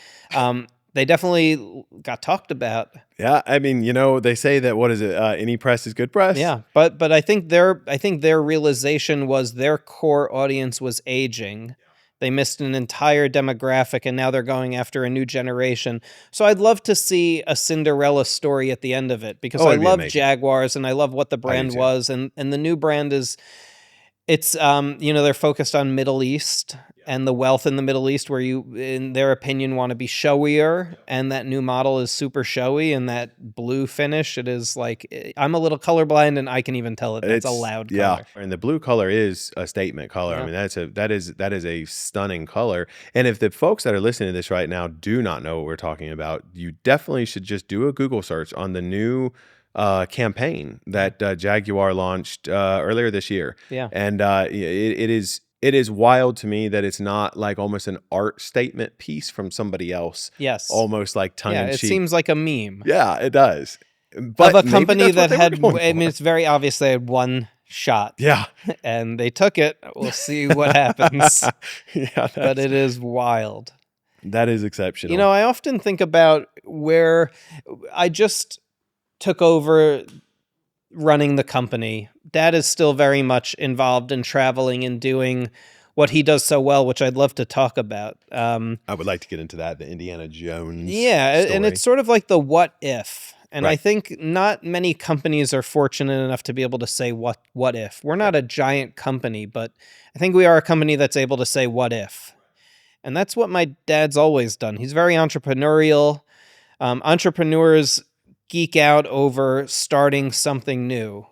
They definitely got talked about. Yeah, I mean, they say that, what is it? Any press is good press. Yeah, but I think their realization was their core audience was aging. They missed an entire demographic, and now they're going after a new generation. So I'd love to see a Cinderella story at the end of it, because Oh, I it'd be love amazing. Jaguars and I love what the I do brand too. was, and the new brand is it's, they're focused on Middle East and the wealth in the Middle East, where you, in their opinion, want to be showier, and that new model is super showy, and that blue finish, it is like, I'm a little colorblind, and I can even tell that that's a It's loud yeah, color. and the blue color is a statement color. I Yeah. mean, that is a stunning color. And if the folks that are listening to this right now do not know what we're talking about, you definitely should just do a Google search on the new campaign Yeah. that Jaguar launched earlier this year. Yeah. And it is wild to me that it's not like almost an art statement piece from somebody else, Yes. almost like tongue Yeah, in it cheek. seems like a meme Yeah, it does. of a But maybe company that's what that they were had, going I mean, for. it's very obvious they had one shot, Yeah. and they took it. We'll see what happens, Yeah, but it is wild. that is You exceptional. know, I often think about where I just took over running the company. Dad is still very much involved in traveling and doing what he does so well, which I'd love to talk about. I would like to get into that, the Indiana Jones Yeah, and it's story. sort of like the what if. And I Right. think not many companies are fortunate enough to be able to say what if. We're Yep. not a giant company, but I think we are a company that's able to say what if. And that's what my dad's always done. He's very entrepreneurial. Entrepreneurs geek out over starting something new.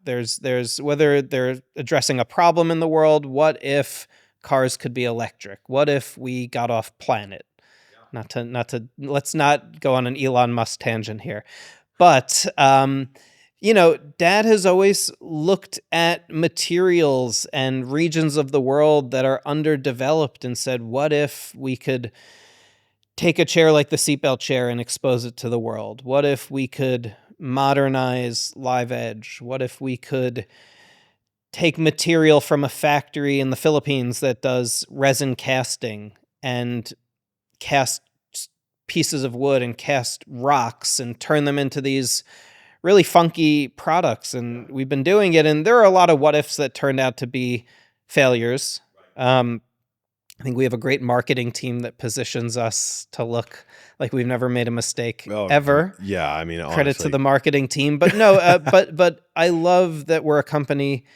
There's whether they're addressing a problem in the world. What if cars could be electric? What if we got off planet? Not to let's not go on an Elon Musk tangent here. But Dad has always looked at materials and regions of the world that are underdeveloped and said, what if we could take a chair like the seatbelt chair and expose it to the world? What if we could modernize Live Edge? What if we could take material from a factory in the Philippines that does resin casting and cast pieces of wood and cast rocks and turn them into these really funky products? And we've been doing it, and there are a lot of what ifs that turned out to be failures. I think we have a great marketing team that positions us to look like we've never made a mistake Oh, ever. yeah. I mean, Credit to honestly, the marketing team. But no, but I love that we're a company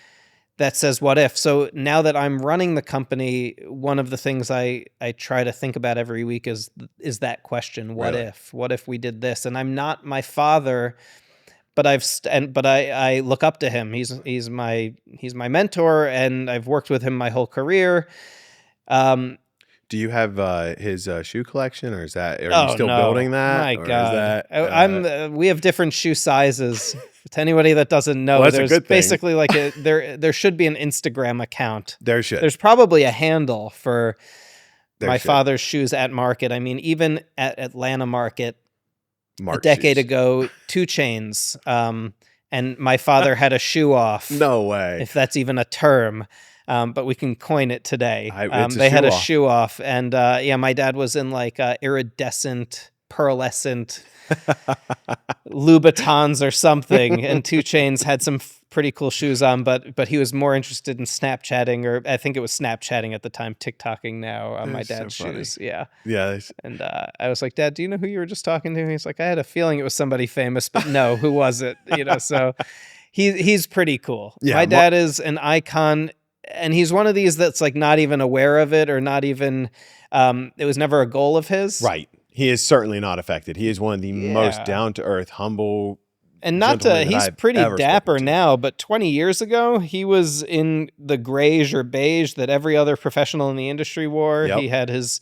that says what if. So now that I'm running the company, one of the things I try to think about every week is that question: what really. if? What if we did this? And I'm not my father, but I look up to him. He's my mentor, and I've worked with him my whole career. Um, Do you have his shoe collection, or are you oh still building no, that, my or is God! that? We have different shoe sizes. To anybody that doesn't Well, know, that's a there's good thing. basically like there should be an Instagram account. There should. There's probably a handle for There my should. father's shoes at market. I mean, even at Atlanta Market a Mark decade shoes. ago, 2 Chains, and my father had a shoe off, No way. if that's even a term. But we can coin it today. It's a They had shoe a off. shoe off, and yeah, my dad was in like iridescent, pearlescent Louboutins or something, and 2 Chains had some pretty cool shoes on, but he was more interested in Snapchatting, or I think it was Snapchatting at the time, TikToking now on my That's so dad's funny. shoes. Yeah. Yeah. And I was like, Dad, do you know who you were just talking to? He's like, I had a feeling it was somebody famous, but no, who was it? So he's pretty cool. Yeah. My dad is an icon, and he's one of these that's like not even aware of it, or not even it was never a goal of his. Right. He is certainly not affected. He is one of the most Yeah. down to earth, humble And not to, gentlemen that he's I've pretty ever spoken dapper to. now, but 20 years ago, he was in the grayish or beige that every other professional in the industry wore. Yep. He had his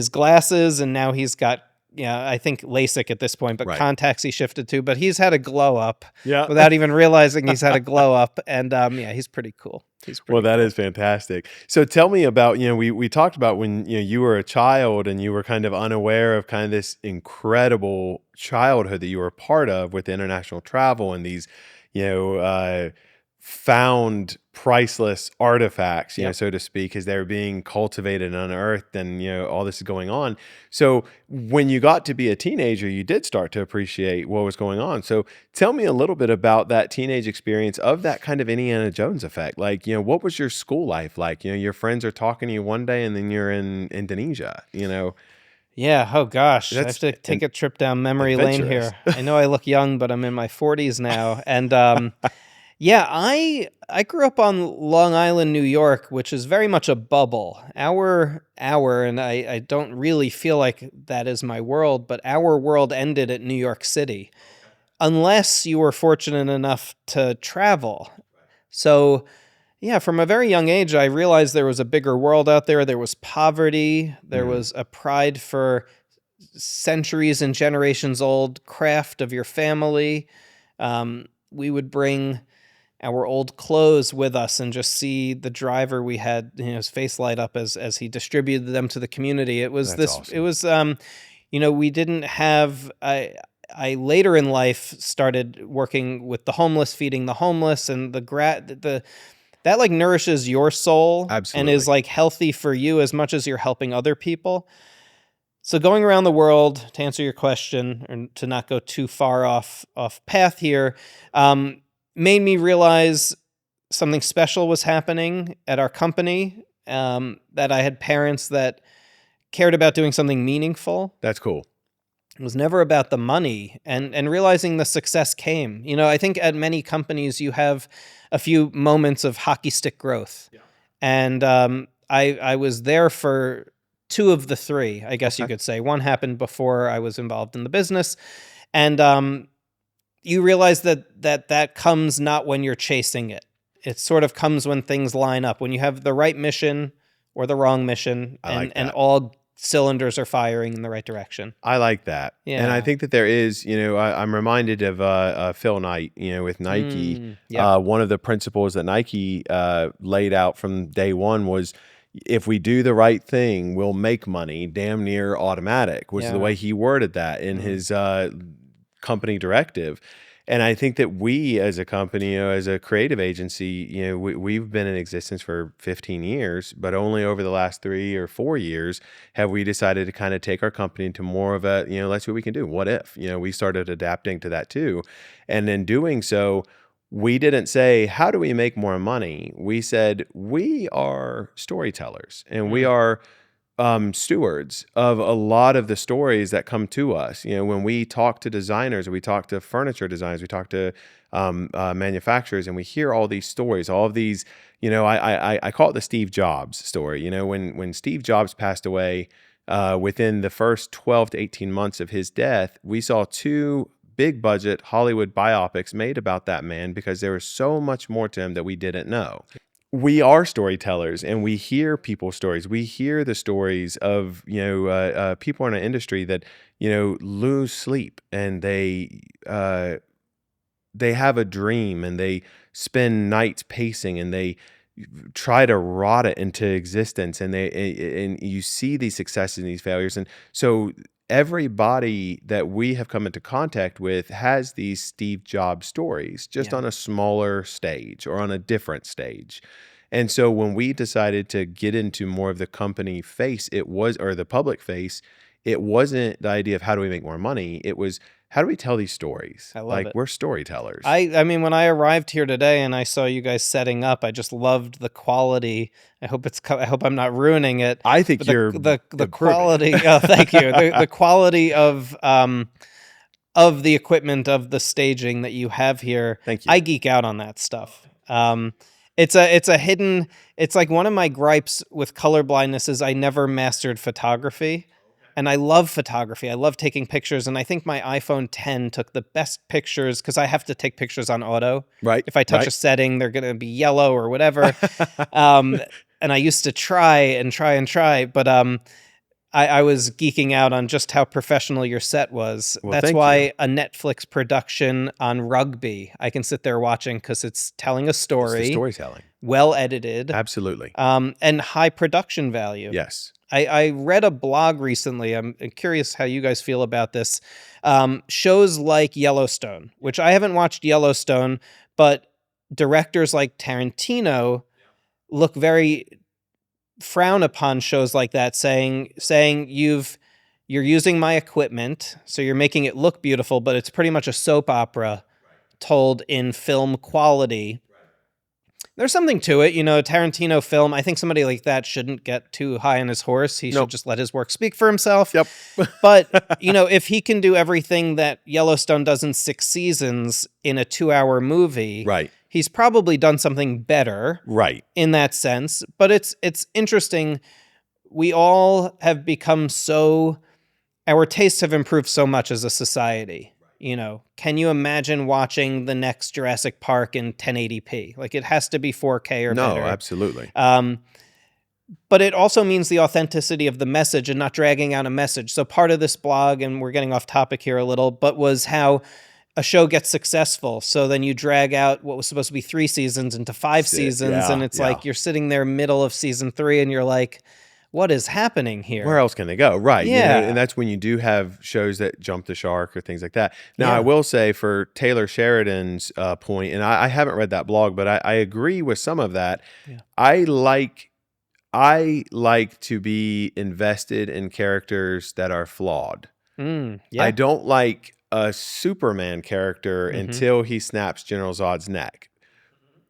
glasses, and now he's got, I think LASIK at this point, but Right. contacts he shifted to. But he's had a glow up Yeah. without even realizing he's had a glow up. And yeah, he's pretty cool. Well, that is fantastic. So tell me about, we talked about when, you were a child and you were kind of unaware of kind of this incredible childhood that you were a part of with international travel and these, found priceless artifacts, Yep. so to speak, as they were being cultivated and unearthed, and all this is going on. So when you got to be a teenager, you did start to appreciate what was going on. So tell me a little bit about that teenage experience of that kind of Indiana Jones effect. Like, what was your school life like? Your friends are talking to you one day and then you're in Indonesia, Yeah. Oh gosh, I have that's to take a trip down memory lane adventurous. here. I know I look young, but I'm in my 40s now, and yeah, I grew up on Long Island, New York, which is very much a bubble. And I don't really feel like that is my world, but our world ended at New York City, unless you were fortunate enough to travel. So yeah, from a very young age, I realized there was a bigger world out there. There was poverty. There Mm, was a pride for centuries and generations old craft of your family. We would bring our old clothes with us and just see the driver we had, his face light up as he distributed them to the community. that's awesome. We didn't have, I later in life started working with the homeless, feeding the homeless, and that like nourishes your soul and is Absolutely. like healthy for you as much as you're helping other people. So going around the world, to answer your question, and to not go too far off path here, made me realize something special was happening at our company. That I had parents that cared about doing something meaningful. That's cool. It was never about the money, and realizing the success came. I think at many companies you have a few moments of hockey stick growth, and I was there for two of the three, I guess you Okay. could say. One happened before I was involved in the business, and you realize that comes not when you're chasing it. It sort of comes when things line up, when you have the right mission or the wrong mission, I and like that. all cylinders are firing in the right direction. I like that. And I Yeah. think that there is, I'm reminded of Phil Knight, with Nike. Yep. One of the principles that Nike laid out from day one was, if we do the right thing, we'll make money damn near automatic, was the Yeah. way he worded that in Mm. his company directive. And I think that we as a company, as a creative agency, we've been in existence for 15 years, but only over the last 3 or 4 years have we decided to kind of take our company into more of a, let's see what we can do. What if, we started adapting to that too. And in doing so, we didn't say, how do we make more money? We said, we are storytellers and we Mm. are stewards of a lot of the stories that come to us. When we talk to designers, we talk to furniture designers, we talk to manufacturers, and we hear all these stories, all of these. I call it the Steve Jobs story. When Steve Jobs passed away, within the first 12 to 18 months of his death, we saw two big budget Hollywood biopics made about that man because there was so much more to him that we didn't know. We are storytellers and we hear people's stories. We hear the stories of, people in our industry that, lose sleep and they have a dream and they spend nights pacing and they try to rot it into existence, and you see these successes and these failures. And so everybody that we have come into contact with has these Steve Jobs stories, just Yeah. on a smaller stage or on a different stage. And so when we decided to get into more of the company face, or the public face, it wasn't the idea of how do we make more money. It was, how do we tell these stories? I love Like, it. we're storytellers. I mean, when I arrived here today and I saw you guys setting up, I just loved the quality. I hope I'm not ruining it. I think But you're the improving it. quality. Oh, thank you. The quality of the equipment, of the staging that you have here. Thank you. I geek out on that stuff. It's a hidden. It's like one of my gripes with color blindness is I never mastered photography. And I love photography. I love taking pictures. And I think my iPhone 10 took the best pictures because I have to take pictures on auto. Right. If I touch Right. a setting, they're going to be yellow or whatever. And I used to try and try and try, but I was geeking out on just how professional your set was. Well, That's thank you. why a Netflix production on rugby, I can sit there watching because it's telling a It's the story, storytelling. well edited, Absolutely. and high production value. Yes. I read a blog recently. I'm curious how you guys feel about this. Shows like Yellowstone, which I haven't watched Yellowstone, but directors like Tarantino look very frown upon shows like that, saying you're using my equipment, so you're making it look beautiful, but it's pretty much a soap opera told in film quality. There's something to it, Tarantino film. I think somebody like that shouldn't get too high on his horse. He should Nope. just let his work speak for himself. Yep. But, if he can do everything that Yellowstone does in 6 seasons in a 2-hour movie, Right. he's probably done something better Right. in that sense. But it's interesting. We all have become our tastes have improved so much as a society. Can you imagine watching the next Jurassic Park in 1080p? Like, it has to be 4K or No, better. absolutely. But it also means the authenticity of the message and not dragging out a message. So part of this blog, and we're getting off topic here a little, but was how a show gets successful. So then you drag out what was supposed to be 3 seasons into 5 seasons. Yeah, And it's yeah. like you're sitting there middle of season 3 and you're like, what is happening here? Where else can they go? Right. Yeah. And that's when you do have shows that jump the shark or things like that. Now, Yeah. I will say for Taylor Sheridan's point, and I haven't read that blog, but I agree with some of that. Yeah. I like to be invested in characters that are flawed. Yeah. I don't like a Superman character Mhm. until he snaps General Zod's neck.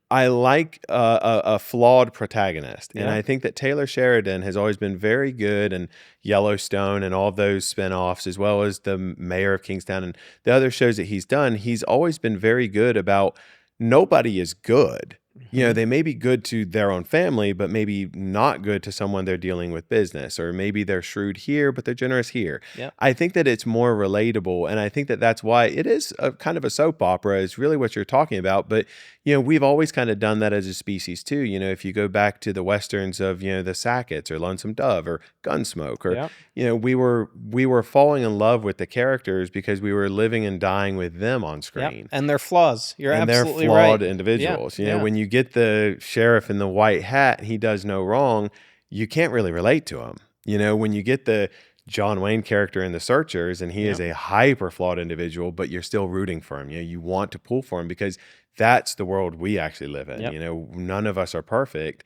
I like a flawed protagonist. And Yeah. I think that Taylor Sheridan has always been very good, and Yellowstone and all of those spinoffs, as well as the Mayor of Kingstown and the other shows that he's done, he's always been very good about nobody is good. They may be good to their own family, but maybe not good to someone they're dealing with business, or maybe they're shrewd here, but they're generous here. Yep. I think that it's more relatable, and I think that that's why it is a kind of a soap opera is really what you're talking about. But, we've always kind of done that as a species too. If you go back to the Westerns of, the Sacketts or Lonesome Dove or Gunsmoke, or, Yep. we were falling in love with the characters because we were living and dying with them on screen. Yep. And their flaws. You're And absolutely they're flawed right. individuals. Yeah. When you get the sheriff in the white hat, he does no wrong, you can't really relate to him. When you get the John Wayne character in The Searchers, and he is a hyper flawed individual, but you're still rooting for him. You want to pull for him because that's the world we actually live in. Yep. None of us are perfect,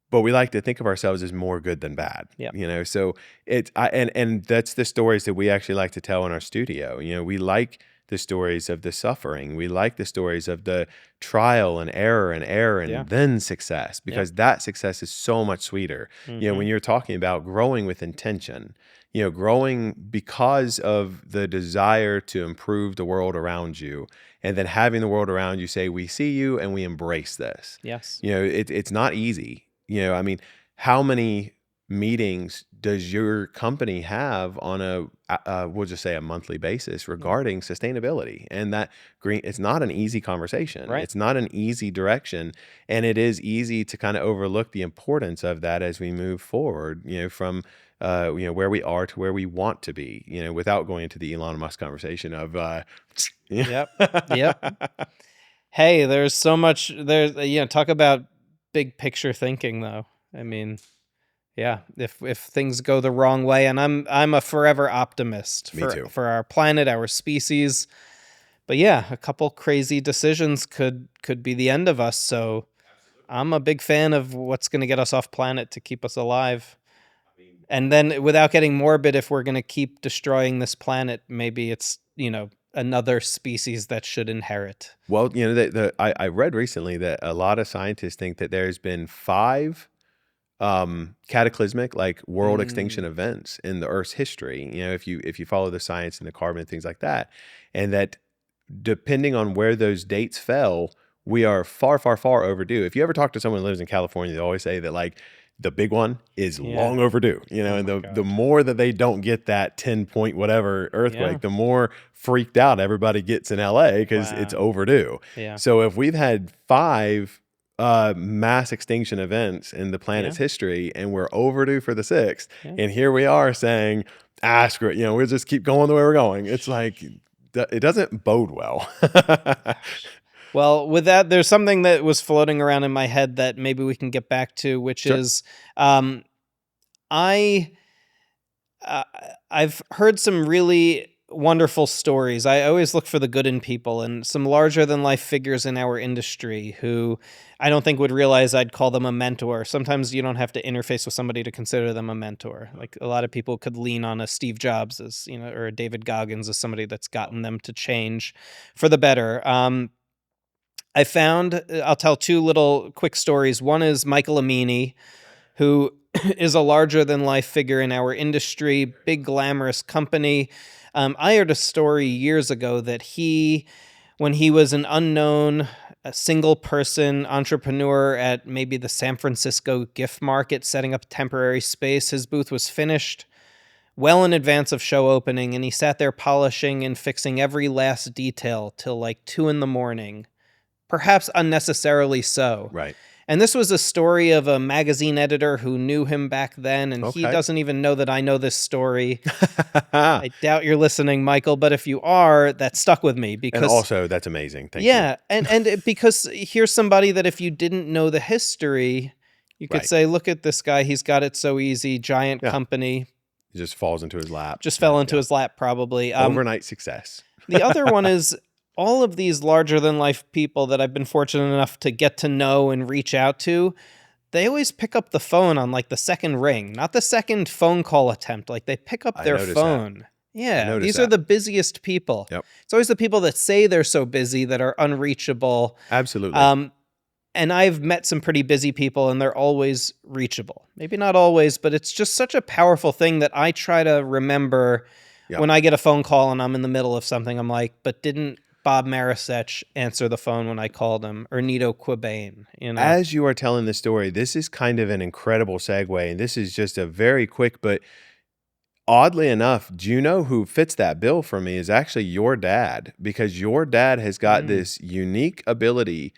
but we like to think of ourselves as more good than bad. Yep. So and that's the stories that we actually like to tell in our studio. We like the stories of the suffering. We like the stories of the trial and error and then success, because that success is so much sweeter. When you're talking about growing with intention, growing because of the desire to improve the world around you, and then having the world around you say, we see you and we embrace this. Yes. It's not easy. I mean, how many meetings does your company have on we'll just say a monthly basis regarding sustainability? And that it's not an easy conversation. Right. It's not an easy direction. And it is easy to kind of overlook the importance of that as we move forward, from where we are to where we want to be, without going into the Elon Musk conversation of, Yep. Yep. Hey, there's so much talk about big picture thinking though. I mean, yeah, if things go the wrong way, and I'm a forever optimist Me too. for our planet, our species. But yeah, a couple crazy decisions could be the end of us. So I'm a big fan of what's going to get us off planet to keep us alive. And then, without getting morbid, if we're going to keep destroying this planet, maybe it's, another species that should inherit. Well, I read recently that a lot of scientists think that there's been 5 cataclysmic, like world extinction events in the Earth's history. If you follow the science and the carbon and things like that, and that depending on where those dates fell, we are far, far, far overdue. If you ever talk to someone who lives in California, they always say that like the big one is long overdue, and the more that they don't get that 10 point whatever earthquake, the more freaked out everybody gets in LA because it's overdue. Yeah. So if we've had 5 mass extinction events in the planet's history, and we're overdue for the 6th, and here we are saying, screw it, we'll just keep going the way we're going. It's like, it doesn't bode well. Well, with that, there's something that was floating around in my head that maybe we can get back to, which is, I've heard some really wonderful stories. I always look for the good in people, and some larger than life figures in our industry who I don't think would realize I'd call them a mentor. Sometimes you don't have to interface with somebody to consider them a mentor. Like a lot of people could lean on a Steve Jobs as, or a David Goggins as somebody that's gotten them to change for the better. I'll tell two little quick stories. One is Michael Amini, who is a larger than life figure in our industry, big glamorous company. I heard a story years ago that when he was an unknown, a single person entrepreneur at maybe the San Francisco gift market, setting up a temporary space, his booth was finished well in advance of show opening, and he sat there polishing and fixing every last detail till like 2 a.m, perhaps unnecessarily so. Right. And this was a story of a magazine editor who knew him back then, and he Okay. doesn't even know that I know this story. I doubt you're listening, Michael, but if you are, that stuck with me because And also, that's amazing. Thank you. yeah, because here's somebody that if you didn't know the history, you could Right. say, look at this guy, he's got it so easy, giant Yeah. company, It just falls into his lap. just fell into his lap probably. Overnight success. The other one is all of these larger than life people that I've been fortunate enough to get to know and reach out to, they always pick up the phone on like the second ring, not the second phone call attempt. Like they pick up I their noticed phone. that. Yeah, noticed these are that. the busiest people. Yep. It's always the people that say they're so busy that are unreachable. Absolutely. And I've met some pretty busy people and they're always reachable. Maybe not always, but it's just such a powerful thing that I try to remember Yep. when I get a phone call and I'm in the middle of something. I'm like, but didn't Bob Marisech answer the phone when I called him, or Nito Quabain, As you are telling this story, this is kind of an incredible segue, and this is just a very quick, but oddly enough, do you know who fits that bill for me is actually your dad, because your dad has got this unique ability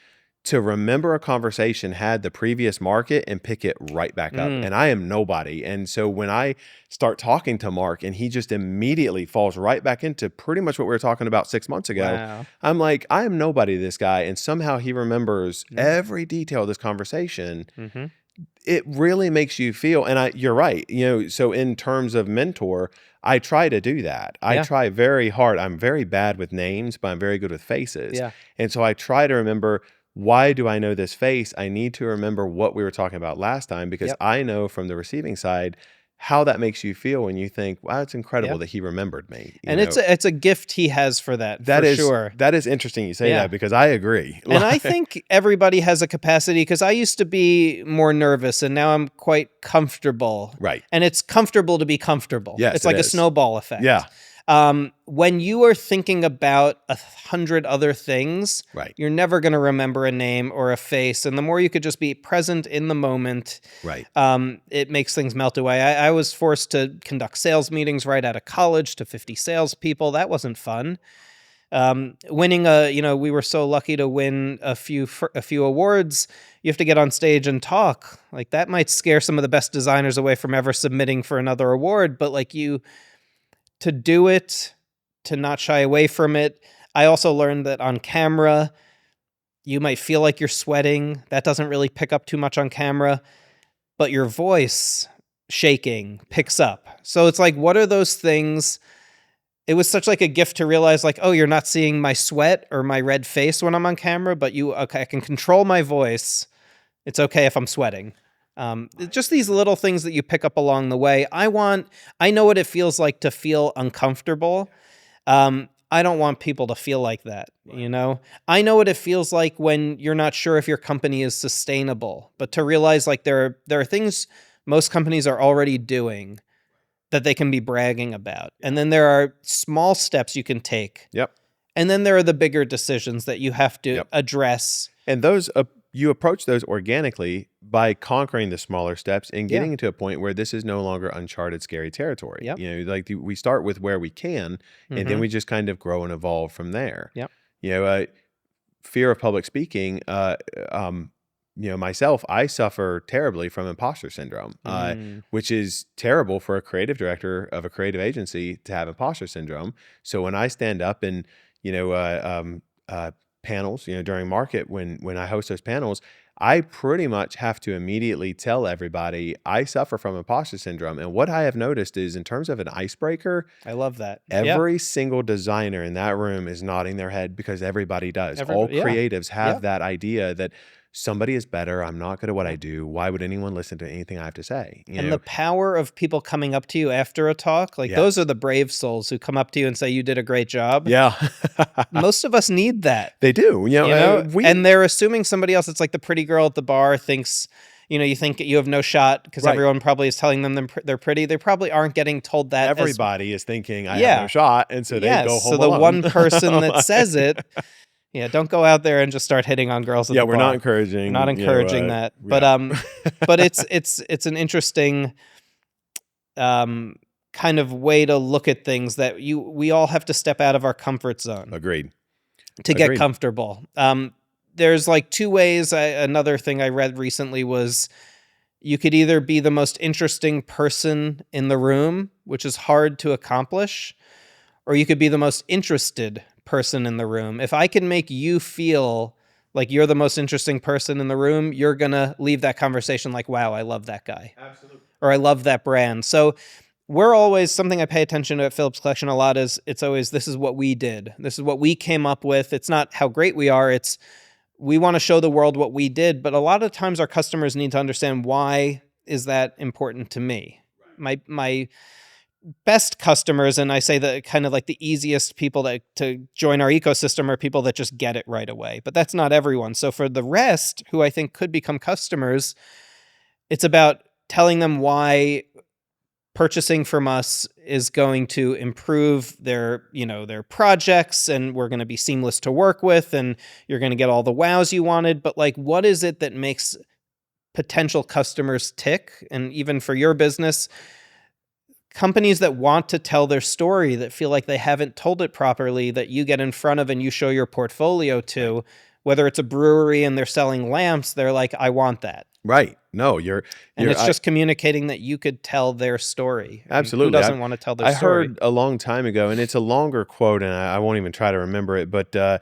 to remember a conversation had the previous market and pick it right back up. And I am nobody. And so when I start talking to Mark and he just immediately falls right back into pretty much what we were talking about 6 months ago, Wow. I'm like, I am nobody to this guy. And somehow he remembers every detail of this conversation. It really makes you feel, and you're right. So in terms of mentor, I try to do that. I try very hard. I'm very bad with names, but I'm very good with faces. Yeah. And so I try to remember, why do I know this face? I need to remember what we were talking about last time, because I know from the receiving side how that makes you feel when you think, wow, it's incredible that he remembered me. And it's a gift he has for that, sure. That is interesting you say that, because I agree. And I think everybody has a capacity, because I used to be more nervous and now I'm quite comfortable. Right. And it's comfortable to be comfortable. Yes, it's like it a is. snowball effect. Yeah. When you are thinking about 100 other things, Right. you're never going to remember a name or a face. And the more you could just be present in the moment, Right. it makes things melt away. I was forced to conduct sales meetings right out of college to 50 salespeople. That wasn't fun. Winning we were so lucky to win a few awards. You have to get on stage and talk. Like that might scare some of the best designers away from ever submitting for another award, but to do it, to not shy away from it. I also learned that on camera, you might feel like you're sweating. That doesn't really pick up too much on camera, but your voice shaking picks up. So it's like, what are those things? It was such like a gift to realize like, oh, you're not seeing my sweat or my red face when I'm on camera, but I can control my voice. It's okay if I'm sweating. Just these little things that you pick up along the way. I know what it feels like to feel uncomfortable. I don't want people to feel like that, I know what it feels like when you're not sure if your company is sustainable, but to realize like there are things most companies are already doing that they can be bragging about. And then there are small steps you can take. Yep. And then there are the bigger decisions that you have to address. And those you approach those organically by conquering the smaller steps and getting to a point where this is no longer uncharted, scary territory. Yep. We start with where we can, and then we just kind of grow and evolve from there. Yep. Fear of public speaking. Myself, I suffer terribly from imposter syndrome, which is terrible for a creative director of a creative agency to have imposter syndrome. So when I stand up and panels, during market, when I host those panels, I pretty much have to immediately tell everybody I suffer from imposter syndrome. And what I have noticed is in terms of an icebreaker, I love that. Yeah. every single designer in that room is nodding their head because everybody does. All Everybody. Yeah. creatives Yeah. have that idea that somebody is better. I'm not good at what Yeah. I do. Why would anyone listen to anything I have to say? You And know? the power of people coming up to you after a talk, like those Yes. are the brave souls who come up to you and say, you did a great job. Yeah. Most of us need that, They do. you know, We and they're assuming somebody else. It's like the pretty girl at the bar thinks, you think you have no shot because Right. everyone probably is telling them they're pretty. They probably aren't getting told that. everybody is thinking I have no Yeah. shot, and so they go Yes. home So the alone. one person that says it, yeah, don't go out there and just start hitting on girls at Yeah, the we're bar. not We're encouraging. not encouraging that. But yeah. but it's an interesting kind of way to look at things that we all have to step out of our comfort zone Agreed. to get Agreed. comfortable. There's like two ways. Another thing I read recently was you could either be the most interesting person in the room, which is hard to accomplish, or you could be the most interested person in the room. If I can make you feel like you're the most interesting person in the room, you're going to leave that conversation like, wow, I love that guy. Absolutely. Or I love that brand. So we're always, something I pay attention to at Phillips Collection a lot is it's always, this is what we did. This is what we came up with. It's not how great we are. It's we want to show the world what we did. But a lot of times our customers need to understand, why is that important to me? My best customers, and I say that kind of like the easiest people to join our ecosystem, are people that just get it right away. But that's not everyone. So for the rest, who I think could become customers, it's about telling them why purchasing from us is going to improve their projects, and we're going to be seamless to work with, and you're going to get all the wows you wanted. But like, what is it that makes potential customers tick? And even for your business, companies that want to tell their story, that feel like they haven't told it properly, that you get in front of and you show your portfolio to, whether it's a brewery and they're selling lamps, they're like, I want that. Right. No, And it's just communicating that you could tell their story. absolutely. Who doesn't want to tell their I story? heard a long time ago, and it's a longer quote, and I won't even try to remember it, but a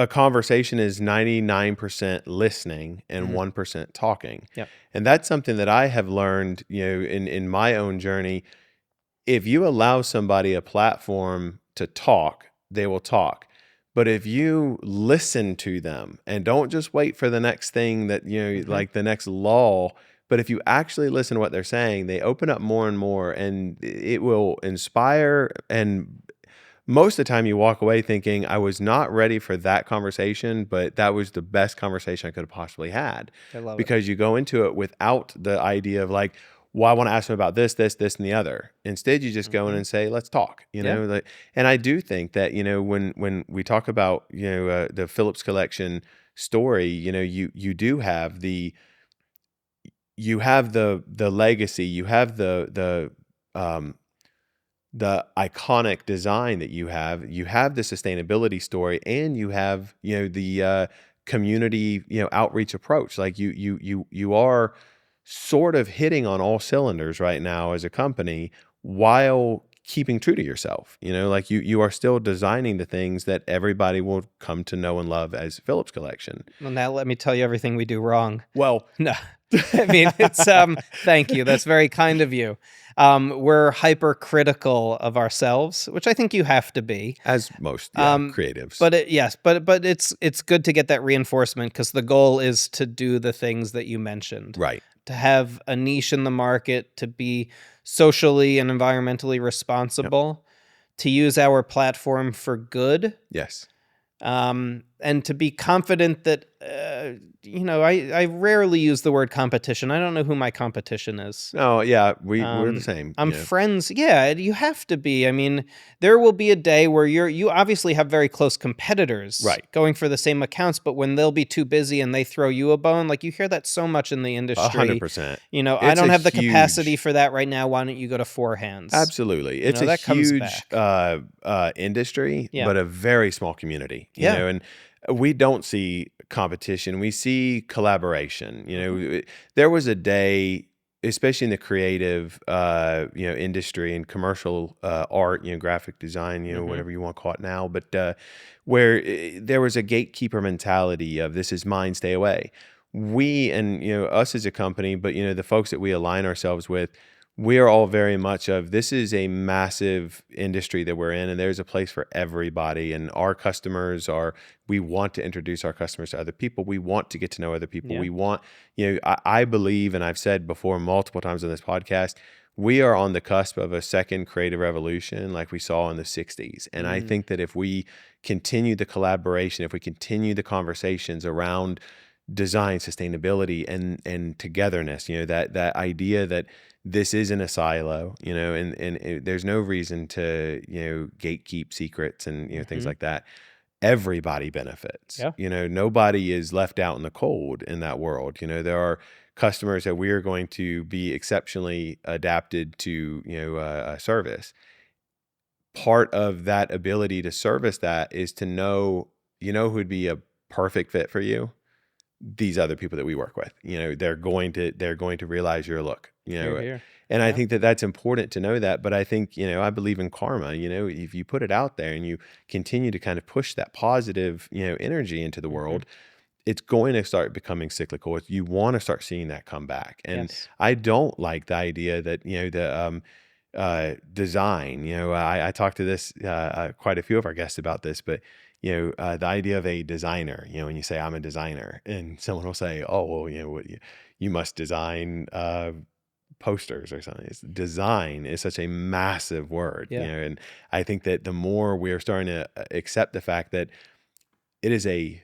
conversation is 99% listening and 1% talking. Yep. And that's something that I have learned, in my own journey. If you allow somebody a platform to talk, they will talk. But if you listen to them and don't just wait for the next thing that, like the next lull, but if you actually listen to what they're saying, they open up more and more, and it will inspire. And most of the time you walk away thinking, I was not ready for that conversation, but that was the best conversation I could have possibly had. I love it. Because you go into it without the idea of like, well, I want to ask them about this, this, this, and the other. Instead, you just go in and say, let's talk, Yeah. and I do think that, when we talk about, the Phillips Collection story, you do have the legacy, you have the iconic design that you have the sustainability story, and you have, the community, outreach approach. Like you are sort of hitting on all cylinders right now as a company, while keeping true to yourself. Like you are still designing the things that everybody will come to know and love as Phillips Collection. Well, now let me tell you everything we do wrong. Well, No, I mean, it's thank you. That's very kind of you. We're hypercritical of ourselves, which I think you have to be, as most creatives. But it's good to get that reinforcement, because the goal is to do the things that you mentioned. Right. To have a niche in the market, to be socially and environmentally responsible, to use our platform for good. Yes. And to be confident that, I rarely use the word competition. I don't know who my competition is. Oh, yeah, we're the same. I'm friends. Yeah, you have to be. I mean, there will be a day where you obviously have very close competitors, Right, going for the same accounts, but when they'll be too busy and they throw you a bone, like you hear that so much in the industry. 100%. I don't have the capacity for that right now. Why don't you go to Four Hands? Absolutely. It's a that comes huge industry, Yeah. but a very small community. You know, and we don't see competition. We see collaboration. There was a day especially in the creative, industry and commercial art, graphic design, Mhm. whatever you want to call it now, but where there was a gatekeeper mentality of this is mine, stay away. We and us as a company, but the folks that we align ourselves with, we are all very much of this is a massive industry that we're in, and there's a place for everybody. And our customers are, we want to introduce our customers to other people. We want to get to know other people. Yeah. We want, I believe, and I've said before multiple times on this podcast, we are on the cusp of a second creative revolution like we saw in the 60s. And I Mm. think that if we continue the collaboration, if we continue the conversations around design, sustainability, and togetherness, that idea that this isn't a silo, and there's no reason to, gatekeep secrets and, things Mhm. like that. Everybody benefits. Yeah. Nobody is left out in the cold in that world. There are customers that we are going to be exceptionally adapted to, service. Part of that ability to service that is to know, who'd be a perfect fit for you, these other people that we work with. They're going to realize your look. Here, here. And I Yeah. think that that's important to know that. But I think, I believe in karma. If you put it out there and you continue to kind of push that positive, energy into the Mhm. world, it's going to start becoming cyclical. You want to start seeing that come back. And Yes. I don't like the idea that, design, I talked to this, quite a few of our guests about this, but, the idea of a designer, when you say I'm a designer and someone will say, oh, well, you must design, posters or something. Design is such a massive word, Yeah. and I think that the more we're starting to accept the fact that it is a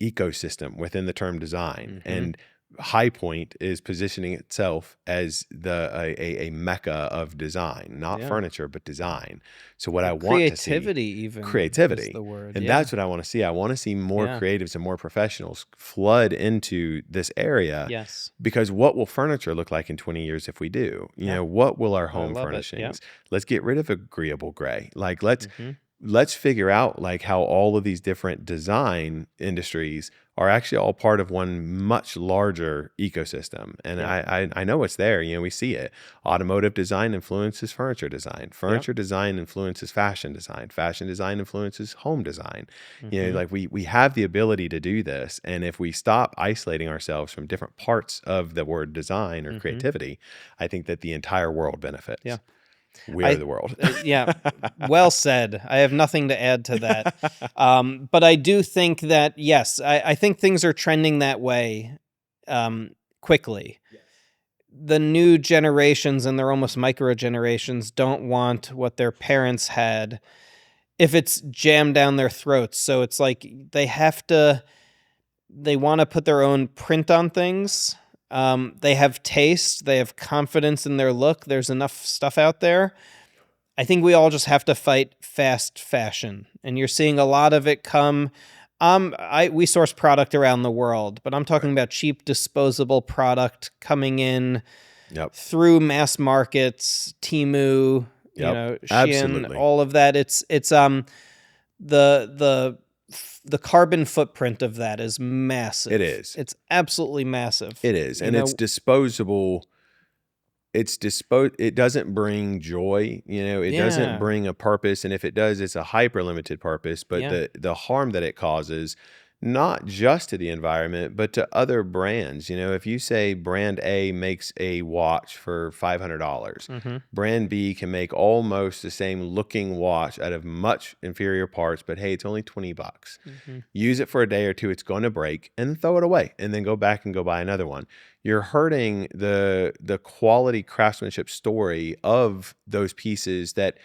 ecosystem within the term design, Mhm. and High Point is positioning itself as a mecca of design, not Yeah. furniture, but design. So what Or I want to see, creativity even is creativity, the word. and Yeah. that's what I want to see. I want to see more Yeah. creatives and more professionals flood into this area, Yes. because what will furniture look like in 20 years if we do? Yeah. What will our I home love it. Yeah. furnishings? Let's get rid of agreeable gray. Like Mhm. let's figure out like how all of these different design industries are actually all part of one much larger ecosystem. And Yeah. I know it's there. We see it. Automotive design influences furniture design. Yep. Furniture design influences fashion design. Fashion design influences home design. Mhm. Like we have the ability to do this. And if we stop isolating ourselves from different parts of the word design or Mhm. creativity, I think that the entire world Yeah. benefits. We are I the world. yeah, well said. I have nothing to add to that. But I do think that yes, I think things are trending that way quickly. The new generations, and they're almost micro generations, don't want what their parents had if it's jammed down their throats. So it's like they want to put their own print on things. They have taste, they have confidence in their look. There's enough stuff out there. I think we all just have to fight fast fashion, and you're seeing a lot of it come. We source product around the world, but I'm talking Right. about cheap disposable product coming in Yep. through mass markets, Temu, Yep. Shein, Absolutely. all of that. It's the the carbon footprint of that is It massive. is. It's absolutely massive. It is. And it's disposable. It doesn't bring joy, it doesn't Yeah, bring a purpose. And if it does, it's a hyper limited purpose. But yeah, the harm that it causes, not just to the environment, but to other brands. If you say brand A makes a watch for $500, hmm, brand B can make almost the same looking watch out of much inferior parts, but hey, it's only $20. hmm, Use it for a day or two, it's going to break, and then throw it away, and then go back and go buy another one. You're hurting the quality craftsmanship story of those pieces that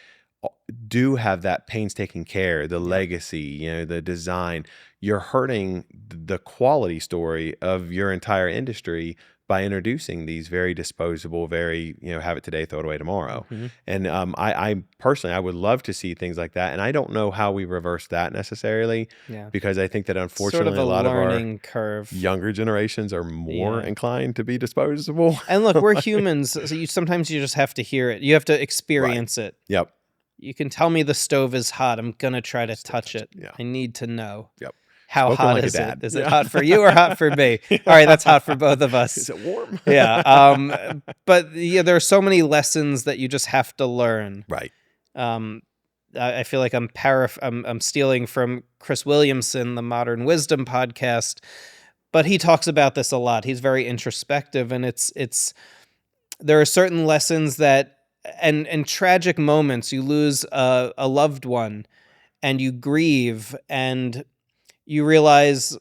do have that painstaking care, the yeah, legacy, the design. You're hurting the quality story of your entire industry by introducing these very disposable, very, have it today, throw it away tomorrow. hmm, And I personally, I would love to see things like that. And I don't know how we reverse that necessarily, yeah. because I think that Sort of unfortunately a a lot of our learning curve. younger generations are more Yeah. inclined to be disposable. And look, we're humans, so sometimes you just have to hear it. You have to Right. experience it. Yep. You can tell me the stove is hot. I'm gonna try to Still touch touch it. it. Yeah. I need to know. Yep. How Spoken hot like a is it? dad. Is it hot for you or hot for me? All right, that's hot for both of us. Is it warm? Yeah. But yeah, there are so many lessons that you just have to learn. Right. Um, I feel like I'm stealing from Chris Williamson, the Modern Wisdom podcast, but he talks about this a lot. He's very introspective, and it's there are certain lessons that and tragic moments. You lose a loved one, and you grieve, and you realize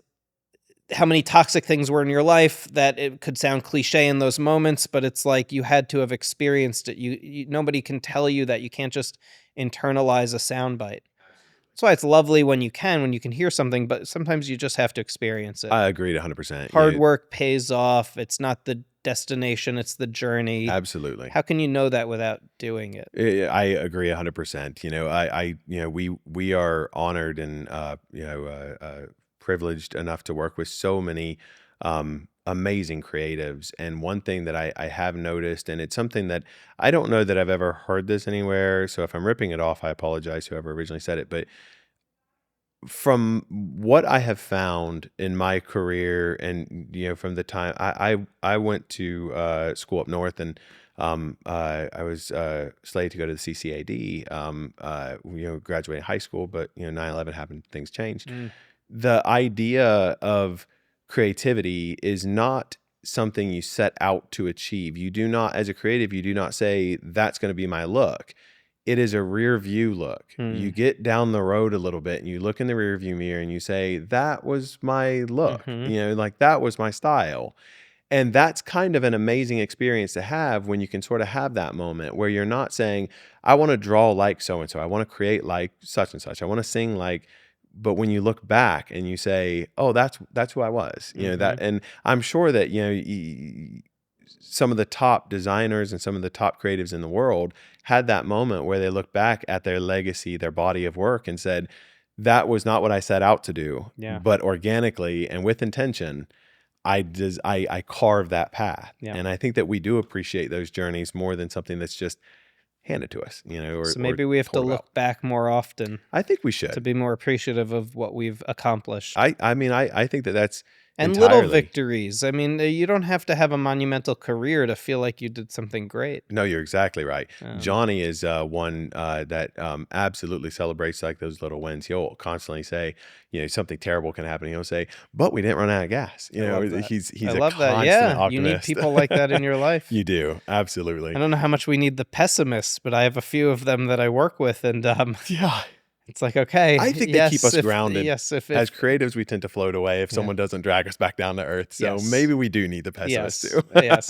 how many toxic things were in your life, that it could sound cliche in those moments, but it's like you had to have experienced it. Nobody can tell you that. You can't just internalize a soundbite. That's why it's lovely when you can hear something, but sometimes you just have to experience it. I agreed 100%. Hard work pays off. It's not the destination, it's the journey. Absolutely. How can you know that without doing it? I agree 100%. We are honored and privileged enough to work with so many amazing creatives. And one thing that I have noticed, and it's something that I don't know that I've ever heard this anywhere. So if I'm ripping it off, I apologize, whoever originally said it. But from what I have found in my career, and from the time I went to school up north, and I was slated to go to the CCAD, graduating high school, but 9/11 happened, things changed. The idea of creativity is not something you set out to achieve. You do not, as a creative, you do not say that's going to be my look. It is a rear view look. You get down the road a little bit and you look in the rear view mirror and you say, that was my look, like that was my style. And that's kind of an amazing experience to have when you can sort of have that moment where you're not saying, I want to draw like so-and-so. I want to create like such and such. I want to sing like, but when you look back and you say, oh, that's who I was, that, and I'm sure that, some of the top designers and some of the top creatives in the world had that moment where they look back at their legacy, their body of work, and said, that was not what I set out to do, but organically and with intention, I carved that path. And I think that we do appreciate those journeys more than something that's just handed to us, so maybe we have to look back more often. I think we should, to be more appreciative of what we've accomplished. I think that that's and entirely. Little victories. I mean, you don't have to have a monumental career to feel like you did something great. No, you're exactly right. Johnny is one that absolutely celebrates like those little wins. He'll constantly say, something terrible can happen. He'll say, but we didn't run out of gas. He's I a love constant that. Yeah, optimist. You need people like that in your life. You do, absolutely. I don't know how much we need the pessimists, but I have a few of them that I work with, and yeah. It's like, okay. I think they keep us grounded. Yes, if as creatives, we tend to float away if someone doesn't drag us back down to earth. So maybe we do need the pessimists too. Yes,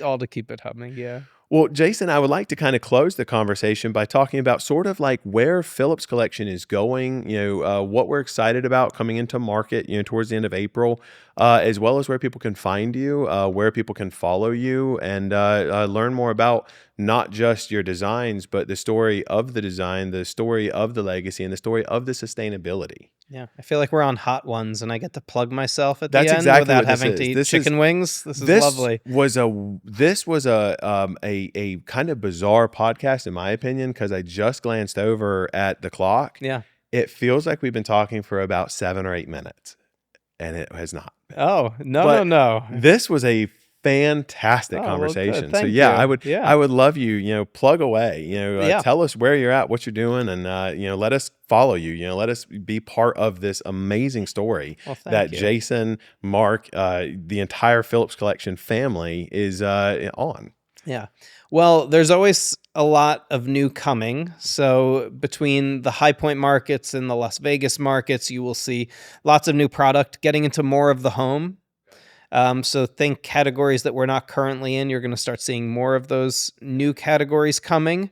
all to keep it humming, yeah. Well, Jason, I would like to kind of close the conversation by talking about sort of like where Phillips Collection is going, what we're excited about coming into market, towards the end of April, as well as where people can find you, where people can follow you, and learn more about not just your designs, but the story of the design, the story of the legacy, and the story of the sustainability. Yeah, I feel like we're on Hot Ones, and I get to plug myself at That's the end exactly without what this having is. to eat This chicken is- wings. This is This lovely. was a kind of bizarre podcast in my opinion, because I just glanced over at the clock. Yeah. It feels like we've been talking for about 7 or 8 minutes, and it has not. Oh, no. This was a fantastic Oh, well, good. conversation. Thank So yeah, you. I would love you, plug away, Yeah. tell us where you're at, what you're doing, and let us follow you, let us be part of this amazing story Well, thank that you. Jason, Mark, the entire Phillips Collection family is on. Yeah. Well, there's always a lot of new coming. So between the High Point markets and the Las Vegas markets, you will see lots of new product getting into more of the home. So think categories that we're not currently in. You're going to start seeing more of those new categories coming.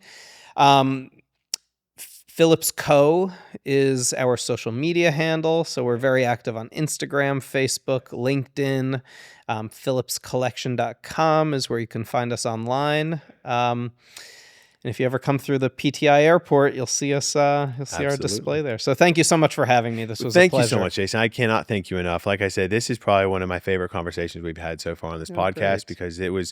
Phillips Co. is our social media handle. So we're very active on Instagram, Facebook, LinkedIn. PhillipsCollection.com is where you can find us online. And if you ever come through the PTI airport, you'll see us. You'll see our display there. So thank you so much for having me. This was a pleasure. Thank you so much, Jason. I cannot thank you enough. Like I said, this is probably one of my favorite conversations we've had so far on this podcast, great. because it was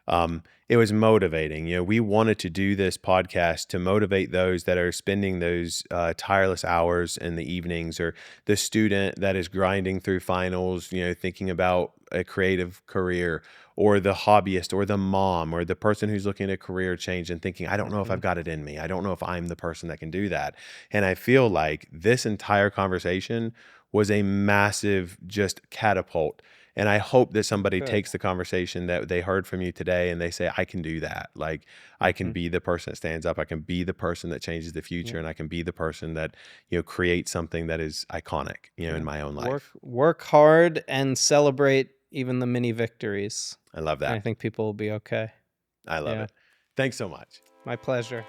It was motivating. We wanted to do this podcast to motivate those that are spending those tireless hours in the evenings, or the student that is grinding through finals, thinking about a creative career, or the hobbyist, or the mom, or the person who's looking at a career change and thinking, I don't know if I've Mhm. got it in me. I don't know if I'm the person that can do that. And I feel like this entire conversation was a massive just catapult. And I hope that somebody Good. takes the conversation that they heard from you today and they say, I can do that. Like, I can Mhm. be the person that stands up. I can be the person that changes the Yeah. future. And I can be the person that, creates something that is iconic, in Yeah. my own Work life. work hard and celebrate even the mini victories. I love And I that. think people will be okay. I love Yeah. it. Thanks so much. My pleasure.